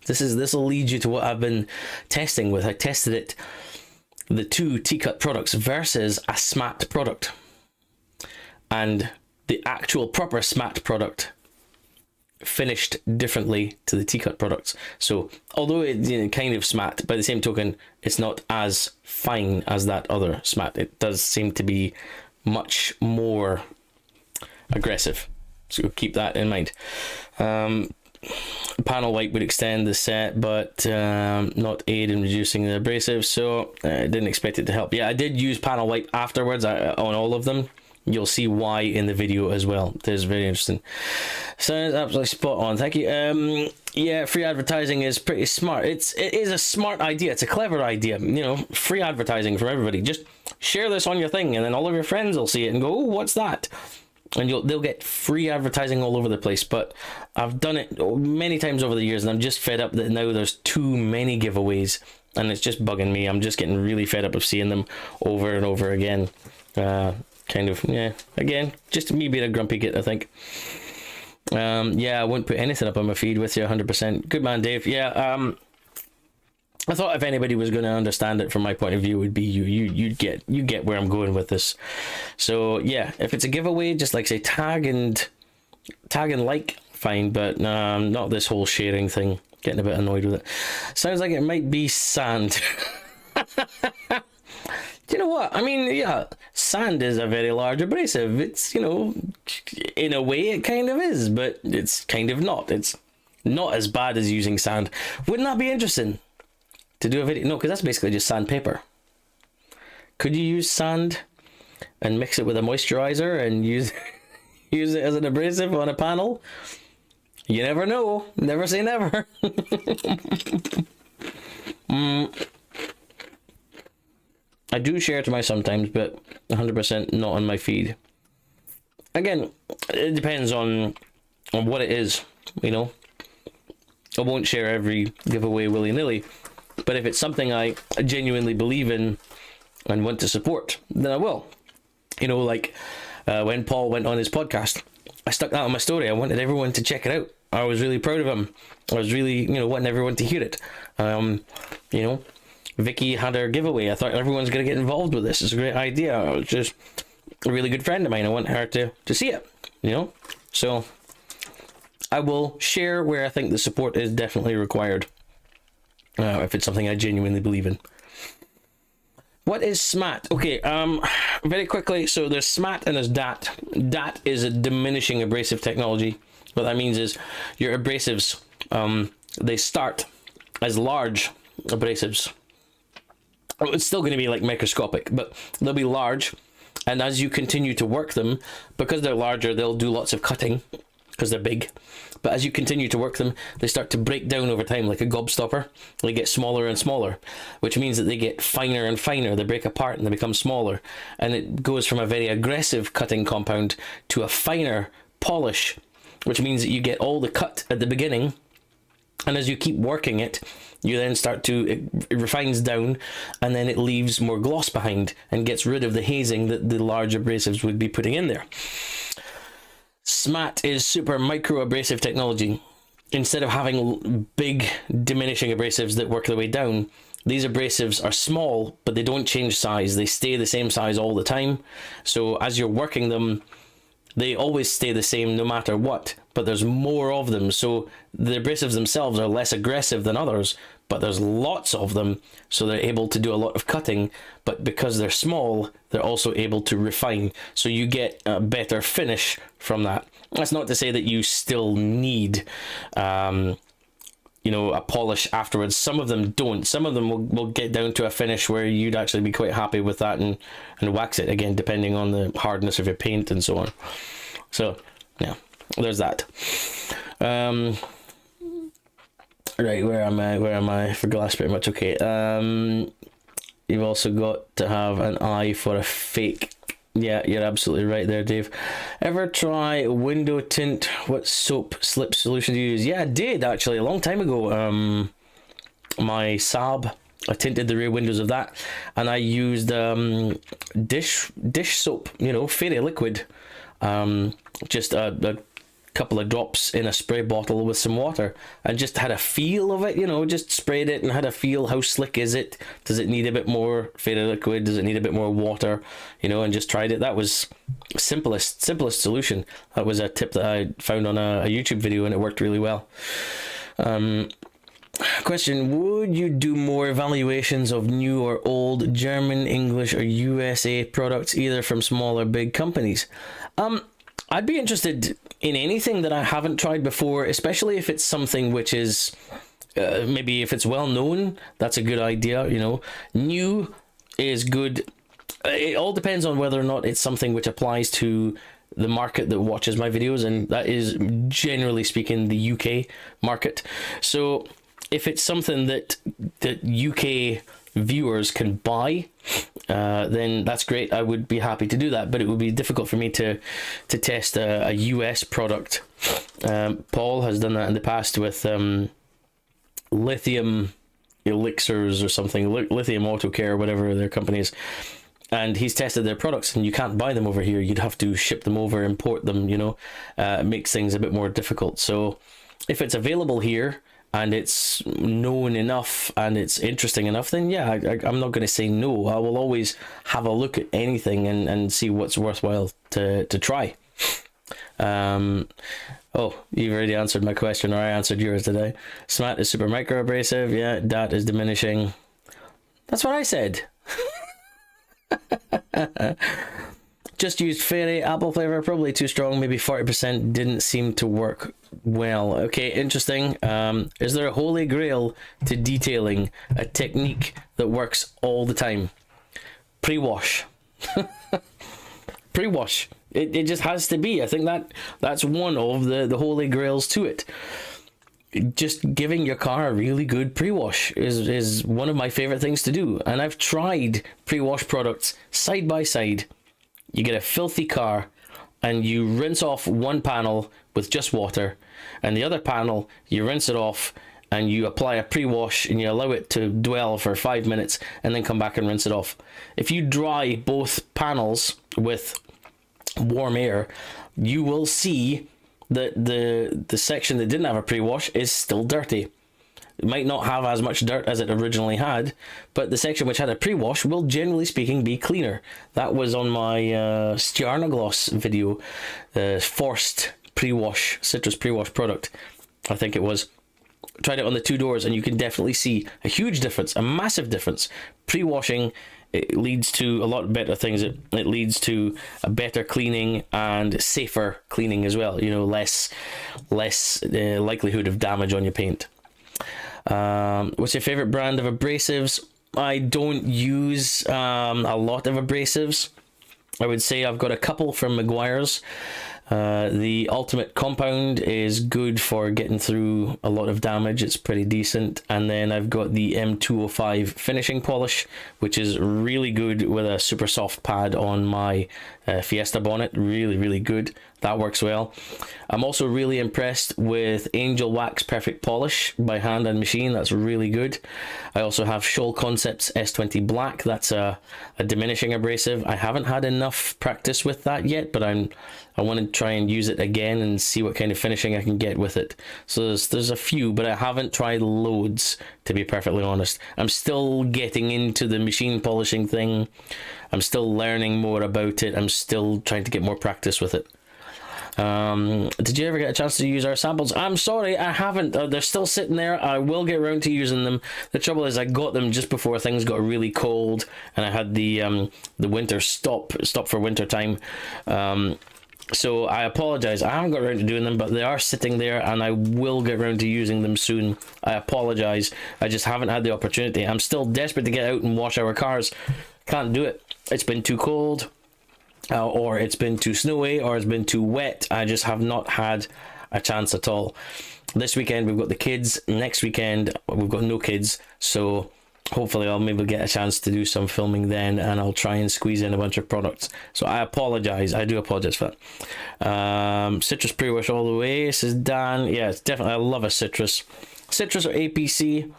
This will lead you to what I've been testing with. I tested it, the two T-Cut products versus a smart product, and the actual proper smart product finished differently to the T-Cut products. So although it's, you know, kind of smart, by the same token, it's not as fine as that other smart. It does seem to be much more aggressive, so keep that in mind. Panel wipe would extend the set, but not aid in reducing the abrasive, so I didn't expect it to help. Yeah, I did use panel wipe afterwards on all of them. You'll see why in the video as well. It is very interesting. Sounds absolutely spot on. Thank you. Yeah, free advertising is pretty smart. It is a smart idea. It's a clever idea. You know, free advertising for everybody. Just share this on your thing, and then all of your friends will see it and go, "Oh, what's that?" And they'll get free advertising all over the place. But I've done it many times over the years, and I'm just fed up that now there's too many giveaways, and it's just bugging me. I'm just getting really fed up of seeing them over and over again. Kind of, yeah, again, just me being a grumpy git, I think. Yeah, I won't put anything up on my feed with you 100%. Good man, Dave. Yeah, I thought if anybody was going to understand it from my point of view, it would be you. You get where I'm going with this. So yeah, if it's a giveaway, just like say tag and like, fine, but not this whole sharing thing. Getting a bit annoyed with it. Sounds like it might be sand. Do you know what? I mean, yeah, sand is a very large abrasive. It's, you know, in a way it kind of is, but it's kind of not. It's not as bad as using sand. Wouldn't that be interesting to do a video? No, because that's basically just sandpaper. Could you use sand and mix it with a moisturizer and use it as an abrasive on a panel? You never know. Never say never. I do share to my sometimes, but 100% not on my feed. Again, it depends on what it is, you know. I won't share every giveaway willy-nilly, but if it's something I genuinely believe in and want to support, then I will. You know, like when Paul went on his podcast, I stuck that on my story. I wanted everyone to check it out. I was really proud of him. I was really, you know, wanting everyone to hear it. You know, Vicky had her giveaway. I thought everyone's going to get involved with this. It's a great idea. It's just a really good friend of mine. I want her to see it, you know? So I will share where I think the support is definitely required. If it's something I genuinely believe in. What is SMAT? Okay, very quickly. So there's SMAT and there's DAT. DAT is a diminishing abrasive technology. What that means is your abrasives, they start as large abrasives. It's still going to be like microscopic, but they'll be large. And as you continue to work them, because they're larger, they'll do lots of cutting because they're big. But as you continue to work them, they start to break down over time like a gobstopper. They get smaller and smaller, which means that they get finer and finer. They break apart and they become smaller. And it goes from a very aggressive cutting compound to a finer polish, which means that you get all the cut at the beginning. And as you keep working it, you then start to, it refines down, and then it leaves more gloss behind and gets rid of the hazing that the large abrasives would be putting in there. SMAT is super micro abrasive technology. Instead of having big diminishing abrasives that work their way down, these abrasives are small, but they don't change size. They stay the same size all the time. So as you're working them, they always stay the same no matter what, but there's more of them. So the abrasives themselves are less aggressive than others, but there's lots of them, so they're able to do a lot of cutting. But because they're small, they're also able to refine, so you get a better finish from that. That's not to say that you still need you know, a polish afterwards. Some of them don't. Some of them will get down to a finish where you'd actually be quite happy with that and wax it again, depending on the hardness of your paint and so on. So yeah, there's that. Right, where am I for glass? Pretty much okay. You've also got to have an eye for a fake. Yeah, you're absolutely right there, Dave. Ever try window tint? What soap slip solution do you use? Yeah, I did actually a long time ago. My Saab, I tinted the rear windows of that, and I used dish soap, you know, fairy liquid. Just a couple of drops in a spray bottle with some water, and just had a feel of it, you know, just sprayed it and had a feel. How slick is it? Does it need a bit more fairy liquid? Does it need a bit more water? You know, and just tried it. That was simplest solution. That was a tip that I found on a YouTube video, and it worked really well. Question: would you do more evaluations of new or old German, English, or USA products, either from small or big companies? I'd be interested in anything that I haven't tried before, especially if it's something which is, maybe if it's well known, that's a good idea, you know. New is good. It all depends on whether or not it's something which applies to the market that watches my videos, and that is, generally speaking, the UK market. So if it's something that UK viewers can buy, then that's great. I would be happy to do that, but it would be difficult for me to test a US product. Paul has done that in the past with lithium elixirs or something, lithium auto care, whatever their company is, and he's tested their products, and you can't buy them over here. You'd have to ship them over, import them, you know. It makes things a bit more difficult. So if it's available here and it's known enough and it's interesting enough, then yeah, I'm not going to say no. I will always have a look at anything and see what's worthwhile to try. Oh, you've already answered my question, or I answered yours today. SMAT is super micro abrasive. Yeah, DAT is diminishing. That's what I said. Just used fairy apple flavor, probably too strong, maybe 40%, didn't seem to work well. Okay, interesting. Is there a holy grail to detailing, a technique that works all the time? Pre-wash. Pre-wash. It just has to be. I think that's one of the holy grails to it. Just giving your car a really good pre-wash is one of my favorite things to do. And I've tried pre-wash products side by side. You get a filthy car and you rinse off one panel with just water, and the other panel you rinse it off and you apply a pre-wash and you allow it to dwell for 5 minutes and then come back and rinse it off. If you dry both panels with warm air, you will see that the section that didn't have a pre-wash is still dirty. It might not have as much dirt as it originally had, but the section which had a pre-wash will, generally speaking, be cleaner. That was on my Stiarnagloss video, forced pre-wash, citrus pre-wash product, I think it was. Tried it on the 2 doors, and you can definitely see a huge difference, a massive difference. Pre-washing, it leads to a lot better things. It leads to a better cleaning and safer cleaning as well. You know, less likelihood of damage on your paint. What's your favorite brand of abrasives? I don't use a lot of abrasives. I would say I've got a couple from Meguiar's. The Ultimate Compound is good for getting through a lot of damage. It's pretty decent. And then I've got the M205 finishing polish, which is really good with a super soft pad on my Fiesta bonnet. Really, really good. That works well. I'm also really impressed with Angel Wax Perfect Polish by hand and machine. That's really good. I also have Shoal Concepts S20 Black. That's a diminishing abrasive. I haven't had enough practice with that yet, but I want to try and use it again and see what kind of finishing I can get with it. So there's a few, but I haven't tried loads, to be perfectly honest. I'm still getting into the machine polishing thing. I'm still learning more about it. I'm still trying to get more practice with it. Did you ever get a chance to use our samples? I'm sorry, I haven't. They're still sitting there. I will get around to using them. The trouble is I got them just before things got really cold, and I had the winter stop for winter time. So I apologize. I haven't got around to doing them, but they are sitting there, and I will get around to using them soon. I apologize. I just haven't had the opportunity. I'm still desperate to get out and wash our cars. Can't do it. It's been too cold. Or it's been too snowy, or it's been too wet. I just have not had a chance at all. This weekend we've got the kids. Next weekend we've got no kids. So hopefully I'll maybe get a chance to do some filming then, and I'll try and squeeze in a bunch of products. So I apologize. I do apologize for that. Citrus pre-wash all the way, says Dan. Yeah, it's definitely. I love a citrus. Citrus or APC.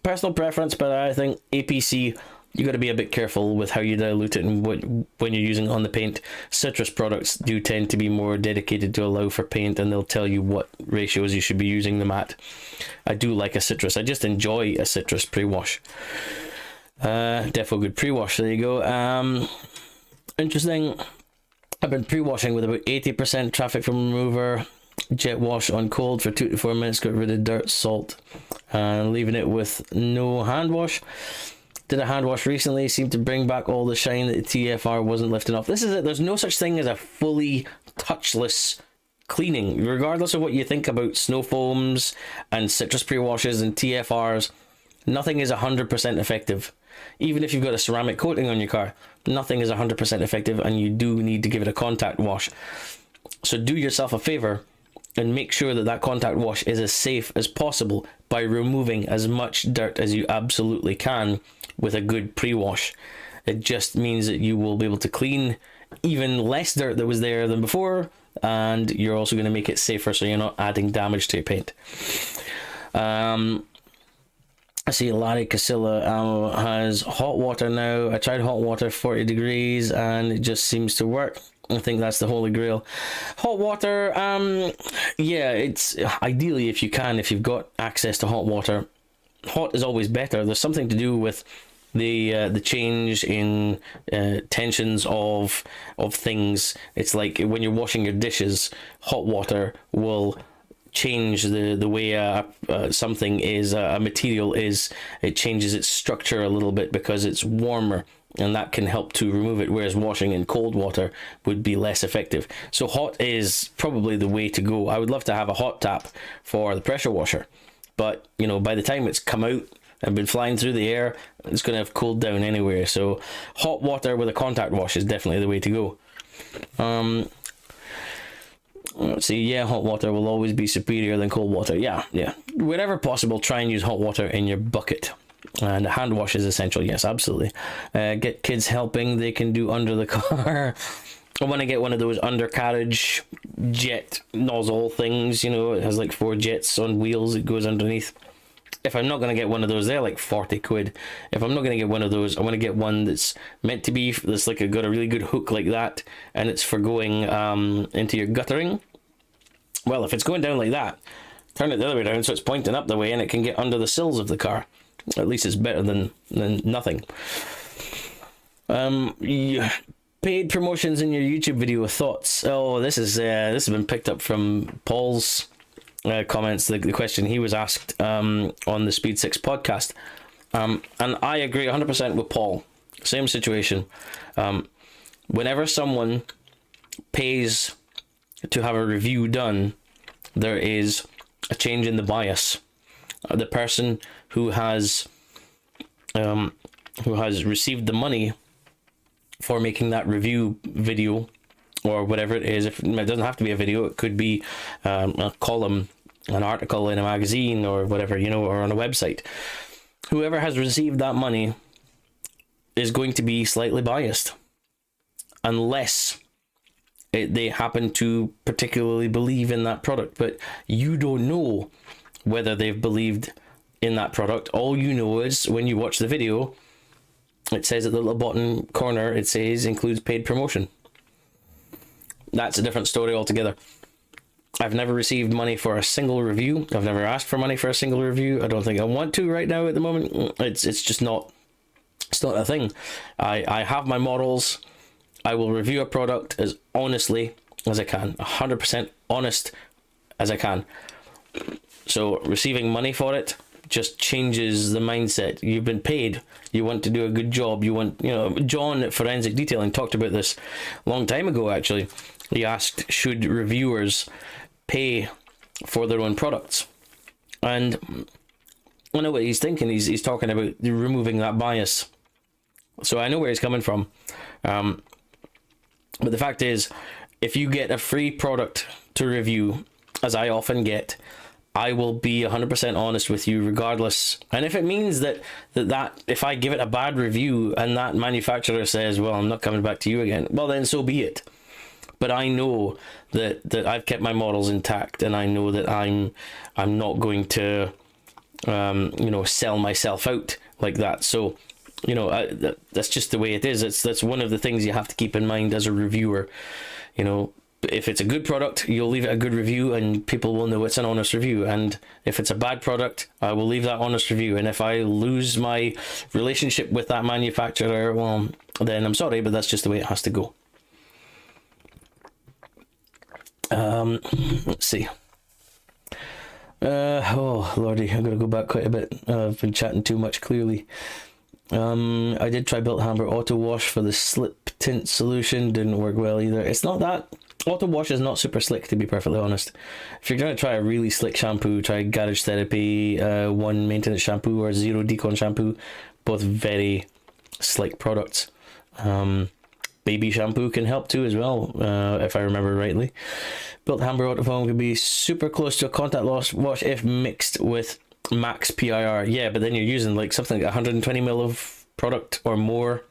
Personal preference, but I think APC. You got to be a bit careful with how you dilute it and when you're using it on the paint. Citrus products do tend to be more dedicated to allow for paint, and they'll tell you what ratios you should be using them at. I do like a citrus. I just enjoy a citrus pre-wash. Defo good pre-wash. There you go. Interesting. I've been pre-washing with about 80% traffic from remover. Jet wash on cold for 2 to 4 minutes. Got rid of dirt, salt, and leaving it with no hand wash. Did a hand wash recently, seemed to bring back all the shine that the TFR wasn't lifting off. This is it. There's no such thing as a fully touchless cleaning. Regardless of what you think about snow foams and citrus pre-washes and TFRs, nothing is 100% effective. Even if you've got a ceramic coating on your car, nothing is 100% effective, and you do need to give it a contact wash. So do yourself a favor and make sure that that contact wash is as safe as possible by removing as much dirt as you absolutely can with a good pre-wash. It just means that you will be able to clean even less dirt that was there than before, and you're also going to make it safer so you're not adding damage to your paint. I see Larry Casilla has hot water now. I tried hot water 40 degrees and it just seems to work. I think that's the holy grail. Hot water, yeah, it's ideally if you've got access to hot water, hot is always better. There's something to do with the change in tensions of things. It's like when you're washing your dishes, hot water will change the way something is, a material is. It changes its structure a little bit because it's warmer, and that can help to remove it, whereas washing in cold water would be less effective. So hot is probably the way to go. I would love to have a hot tap for the pressure washer, but you know, by the time it's come out and been flying through the air, it's going to have cooled down anyway. So hot water with a contact wash is definitely the way to go. Let's see, yeah, hot water will always be superior than cold water. Yeah. Wherever possible, try and use hot water in your bucket. And a hand wash is essential, yes, absolutely. Get kids helping, they can do under the car. I want to get one of those undercarriage jet nozzle things, you know, it has like 4 jets on wheels, it goes underneath. If I'm not going to get one of those, they're like 40 quid. If I'm not going to get one of those, I want to get one that's meant to be, that's like got a really good hook like that, and it's for going into your guttering. Well, if it's going down like that, turn it the other way around so it's pointing up the way and it can get under the sills of the car. At least it's better than nothing. Paid promotions in your YouTube video, thoughts? Oh, this has been picked up from Paul's comments, the question he was asked on the Speed 6 podcast. And I agree 100% with Paul. Same situation. Whenever someone pays to have a review done, there is a change in the bias. The person who has received the money for making that review video or whatever it is, if it doesn't have to be a video, it could be a column, an article in a magazine or whatever, or on a website. Whoever has received that money is going to be slightly biased, unless they happen to particularly believe in that product. But you don't know whether they've believed in that product. All you know is when you watch the video, it says at the little bottom corner, it says includes paid promotion. That's a different story altogether. I've never received money for a single review. I've never asked for money for a single review. I don't think I want to right now at the moment. It's just not, it's not a thing. I have my models. I will review a product as honestly as I can, 100% honest as I can. So receiving money for it just changes the mindset. You've been paid. You want to do a good job. You want, John at Forensic Detailing talked about this a long time ago, actually. He asked, should reviewers pay for their own products? And I know what he's thinking. He's talking about removing that bias. So I know where he's coming from. But the fact is, if you get a free product to review, as I often get, I will be 100% honest with you regardless. And if it means that if I give it a bad review and that manufacturer says, well, I'm not coming back to you again, well, then so be it. But I know that I've kept my models intact, and I know that I'm not going to, sell myself out like that. So, that's just the way it is. That's one of the things you have to keep in mind as a reviewer. If it's a good product, you'll leave it a good review and people will know it's an honest review. And if it's a bad product, I will leave that honest review. And if I lose my relationship with that manufacturer, well, then I'm sorry, but that's just the way it has to go. Let's see. Oh, lordy, I'm going to go back quite a bit. I've been chatting too much, clearly. I did try Built Hamber Auto Wash for the slip tint solution. Didn't work well either. It's not that. Auto Wash is not super slick, to be perfectly honest. If you're going to try a really slick shampoo, try Garage Therapy, One Maintenance Shampoo, or Zero Decon Shampoo. Both very slick products. Baby shampoo can help too as well, if I remember rightly. Built Hamber Auto Foam can be super close to a contact loss wash if mixed with max PIR. Yeah, but then you're using like something like 120 ml of product or more.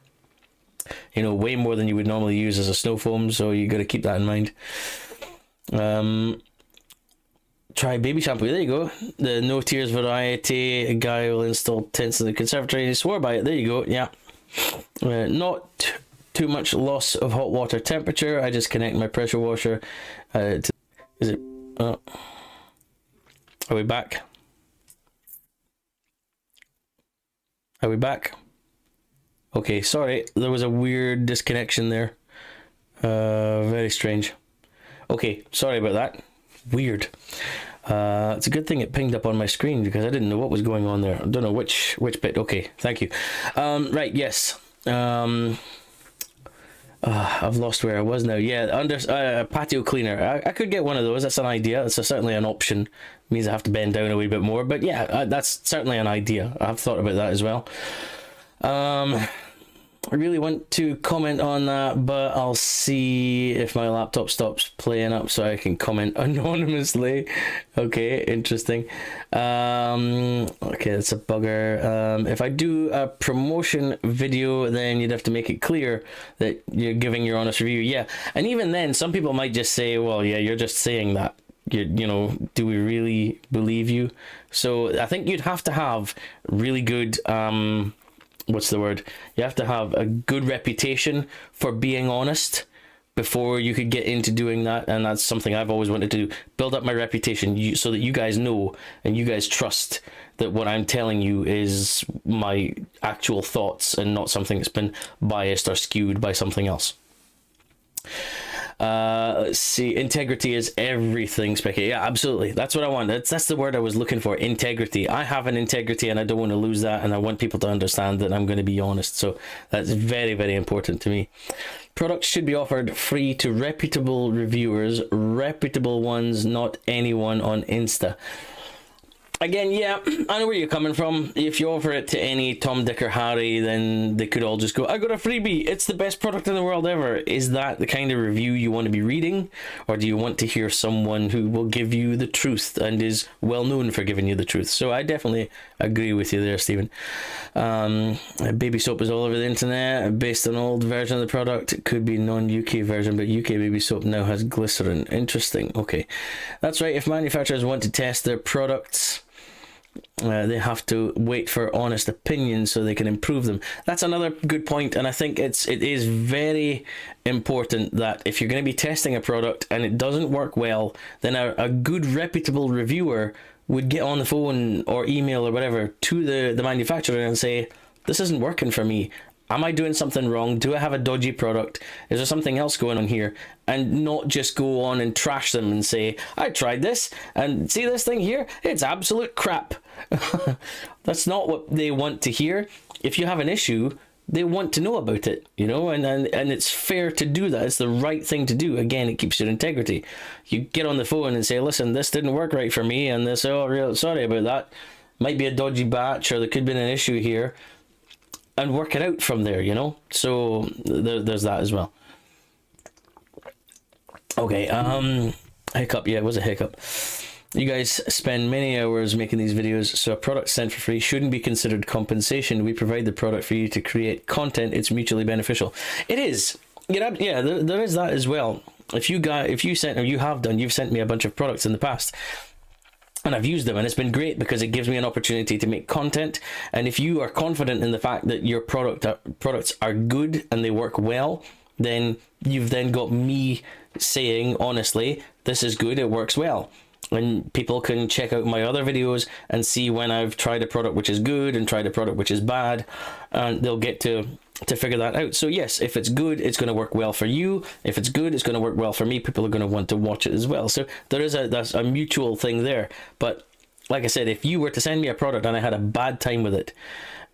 Way more than you would normally use as a snow foam, so you got to keep that in mind. Try baby shampoo. There you go. The No Tears variety. A guy will install tints in the conservatory. He swore by it. There you go. Yeah. Not too much loss of hot water temperature. I just connect my pressure washer to. Is it? Are we back? Are we back? Okay, sorry, there was a weird disconnection there. Very strange. Okay, sorry about that. Weird. It's a good thing it pinged up on my screen because I didn't know what was going on there. I don't know which bit. Okay, thank you. Right, yes. I've lost where I was now. Yeah, under patio cleaner. I could get one of those. That's an idea. That's certainly an option. It means I have to bend down a wee bit more. But yeah, that's certainly an idea. I've thought about that as well. I really want to comment on that, but I'll see if my laptop stops playing up so I can comment anonymously. Okay, interesting. Okay, that's a bugger. If I do a promotion video, then you'd have to make it clear that you're giving your honest review. Yeah, and even then, some people might just say, well, yeah, you're just saying that. Do we really believe you? So I think you'd have to have really good... what's the word? You have to have a good reputation for being honest before you could get into doing that, and that's something I've always wanted to do. Build up my reputation so that you guys know and you guys trust that what I'm telling you is my actual thoughts and not something that's been biased or skewed by something else. Let's see. Integrity is everything, Specky. Yeah, absolutely. That's what I want. That's the word I was looking for. Integrity. I have an integrity and I don't want to lose that, and I want people to understand that I'm going to be honest. So that's very, very important to me. Products should be offered free to reputable reviewers, reputable ones, not anyone on Insta. Again, yeah, I know where you're coming from. If you offer it to any Tom, Dick, or Harry, then they could all just go, I got a freebie, it's the best product in the world ever. Is that the kind of review you want to be reading? Or do you want to hear someone who will give you the truth and is well known for giving you the truth? So I definitely agree with you there, Stephen. Baby soap is all over the internet, based on old version of the product. It could be non-UK version, but UK baby soap now has glycerin. Interesting. Okay, that's right. If manufacturers want to test their products, they have to wait for honest opinions so they can improve them. That's another good point, and I think it is very important that if you're going to be testing a product and it doesn't work well, then a good reputable reviewer would get on the phone or email or whatever to the manufacturer and say, this isn't working for me. Am I doing something wrong? Do I have a dodgy product? Is there something else going on here? And not just go on and trash them and say, I tried this and see this thing here? It's absolute crap. That's not what they want to hear. If you have an issue, they want to know about it, you know, and it's fair to do that. It's the right thing to do. Again, it keeps your integrity. You get on the phone and say, listen, this didn't work right for me, and this, oh, real sorry about that. Might be a dodgy batch, or there could be an issue here. And work it out from there, you know. So there's that as well. Okay, hiccup. Yeah, it was a hiccup. You guys spend many hours making these videos, so a product sent for free shouldn't be considered compensation. We provide the product for you to create content. It's mutually beneficial. It is. Yeah, there is that as well. If you you've sent me a bunch of products in the past, and I've used them, and it's been great because it gives me an opportunity to make content. And if you are confident in the fact that your products are good and they work well, then you've then got me saying, honestly, this is good, it works well. And people can check out my other videos and see when I've tried a product which is good and tried a product which is bad, and they'll get to figure that out. So yes, if it's good, it's going to work well for you. If it's good, it's going to work well for me. People are going to want to watch it as well. So that's a mutual thing there. But like I said, if you were to send me a product and I had a bad time with it,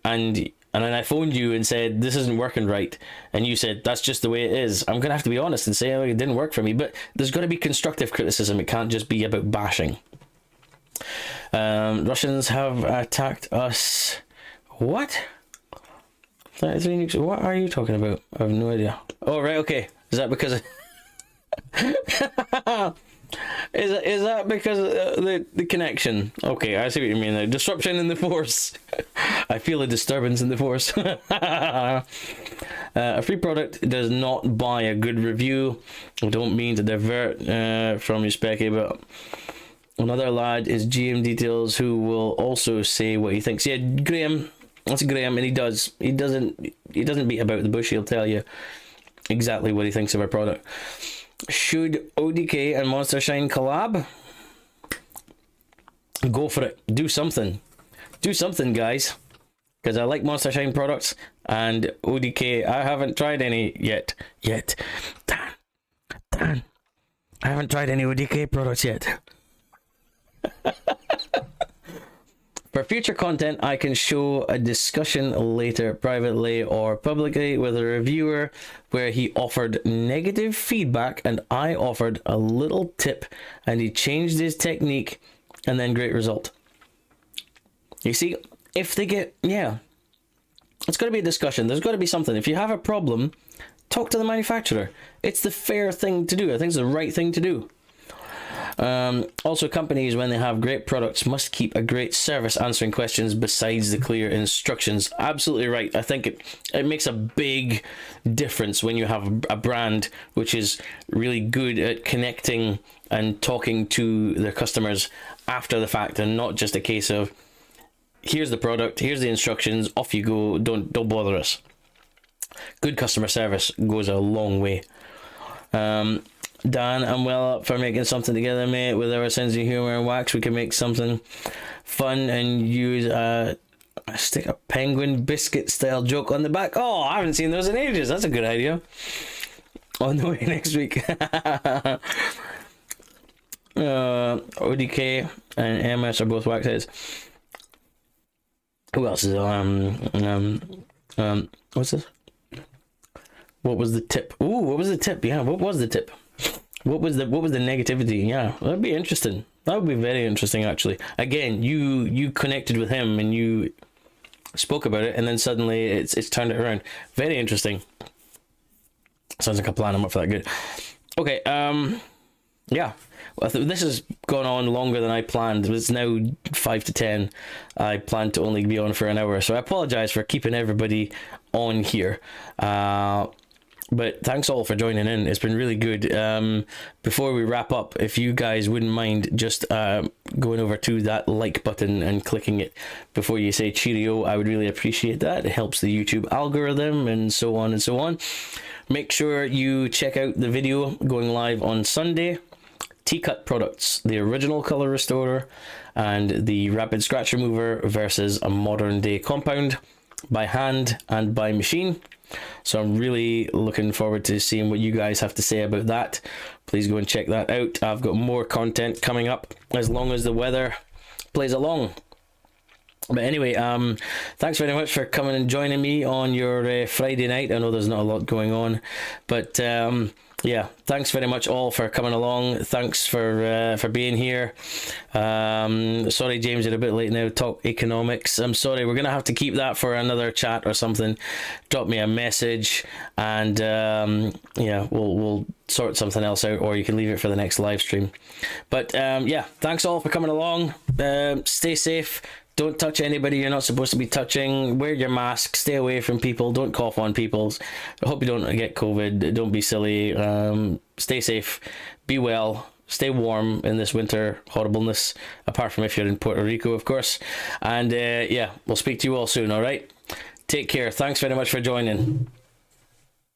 and then I phoned you and said, this isn't working right, and you said, that's just the way it is, I'm going to have to be honest and say, oh, it didn't work for me. But there's got to be constructive criticism. It can't just be about bashing. Russians have attacked us. What? 33 nukes. What are you talking about? I have no idea. Oh, right, okay. Is that because is that because of the connection? Okay, I see what you mean there. Disruption in the force. I feel a disturbance in the force. A free product does not buy a good review. I don't mean to divert from you, Specky, but another lad is GM Details, who will also say what he thinks. Yeah, Graham. That's Graham, and he doesn't beat about the bush. He'll tell you exactly what he thinks of our product. Should ODK and Monster Shine collab? Go for it. Do something, guys. Because I like Monster Shine products, and ODK, I haven't tried any yet. Dan, I haven't tried any ODK products yet. For future content, I can show a discussion later, privately or publicly, with a reviewer where he offered negative feedback and I offered a little tip and he changed his technique, and then great result. You see, if they get, it's got to be a discussion. There's got to be something. If you have a problem, talk to the manufacturer. It's the fair thing to do. I think it's the right thing to do. Also, companies, when they have great products, must keep a great service answering questions besides the clear instructions. Absolutely right. I think it makes a big difference when you have a brand which is really good at connecting and talking to their customers after the fact, and not just a case of, here's the product, here's the instructions, off you go, don't bother us. Good customer service goes a long way. Dan, I'm well up for making something together, mate. With our sense of humor and wax, we can make something fun and use stick a penguin biscuit style joke on the back. Oh, I haven't seen those in ages. That's a good idea. On the way next week. ODK and MS are both wax heads. Who else is what's this? What was the tip? Ooh, what was the tip? Yeah, what was the tip? What was the negativity? Yeah, that'd be interesting. That would be very interesting, actually. Again, you connected with him and you spoke about it, and then suddenly it's turned it around. Very interesting. Sounds like a plan. I'm up for that. Good. Okay. Yeah. Well, this has gone on longer than I planned. It's now 5 to 10. I planned to only be on for an hour, so I apologize for keeping everybody on here. But thanks all for joining in. It's been really good. Before we wrap up, if you guys wouldn't mind just going over to that like button and clicking it before you say cheerio, I would really appreciate that. It helps the YouTube algorithm and so on and so on. Make sure you check out the video going live on Sunday. T-Cut products, the original color restorer and the rapid scratch remover versus a modern day compound by hand and by machine. So I'm really looking forward to seeing what you guys have to say about that. Please go and check that out. I've got more content coming up as long as the weather plays along. But anyway, thanks very much for coming and joining me on your Friday night. I know there's not a lot going on, but yeah, thanks very much all for coming along. Thanks for being here. Sorry, James, you're a bit late now. Talk economics. I'm sorry. We're gonna have to keep that for another chat or something. Drop me a message, and yeah, we'll sort something else out, or you can leave it for the next live stream. But yeah, thanks all for coming along. Stay safe. Don't touch anybody you're not supposed to be touching. Wear your mask. Stay away from people. Don't cough on people. I hope you don't get COVID. Don't be silly. Stay safe. Be well. Stay warm in this winter horribleness. Apart from if you're in Puerto Rico, of course. And yeah, we'll speak to you all soon, all right? Take care. Thanks very much for joining.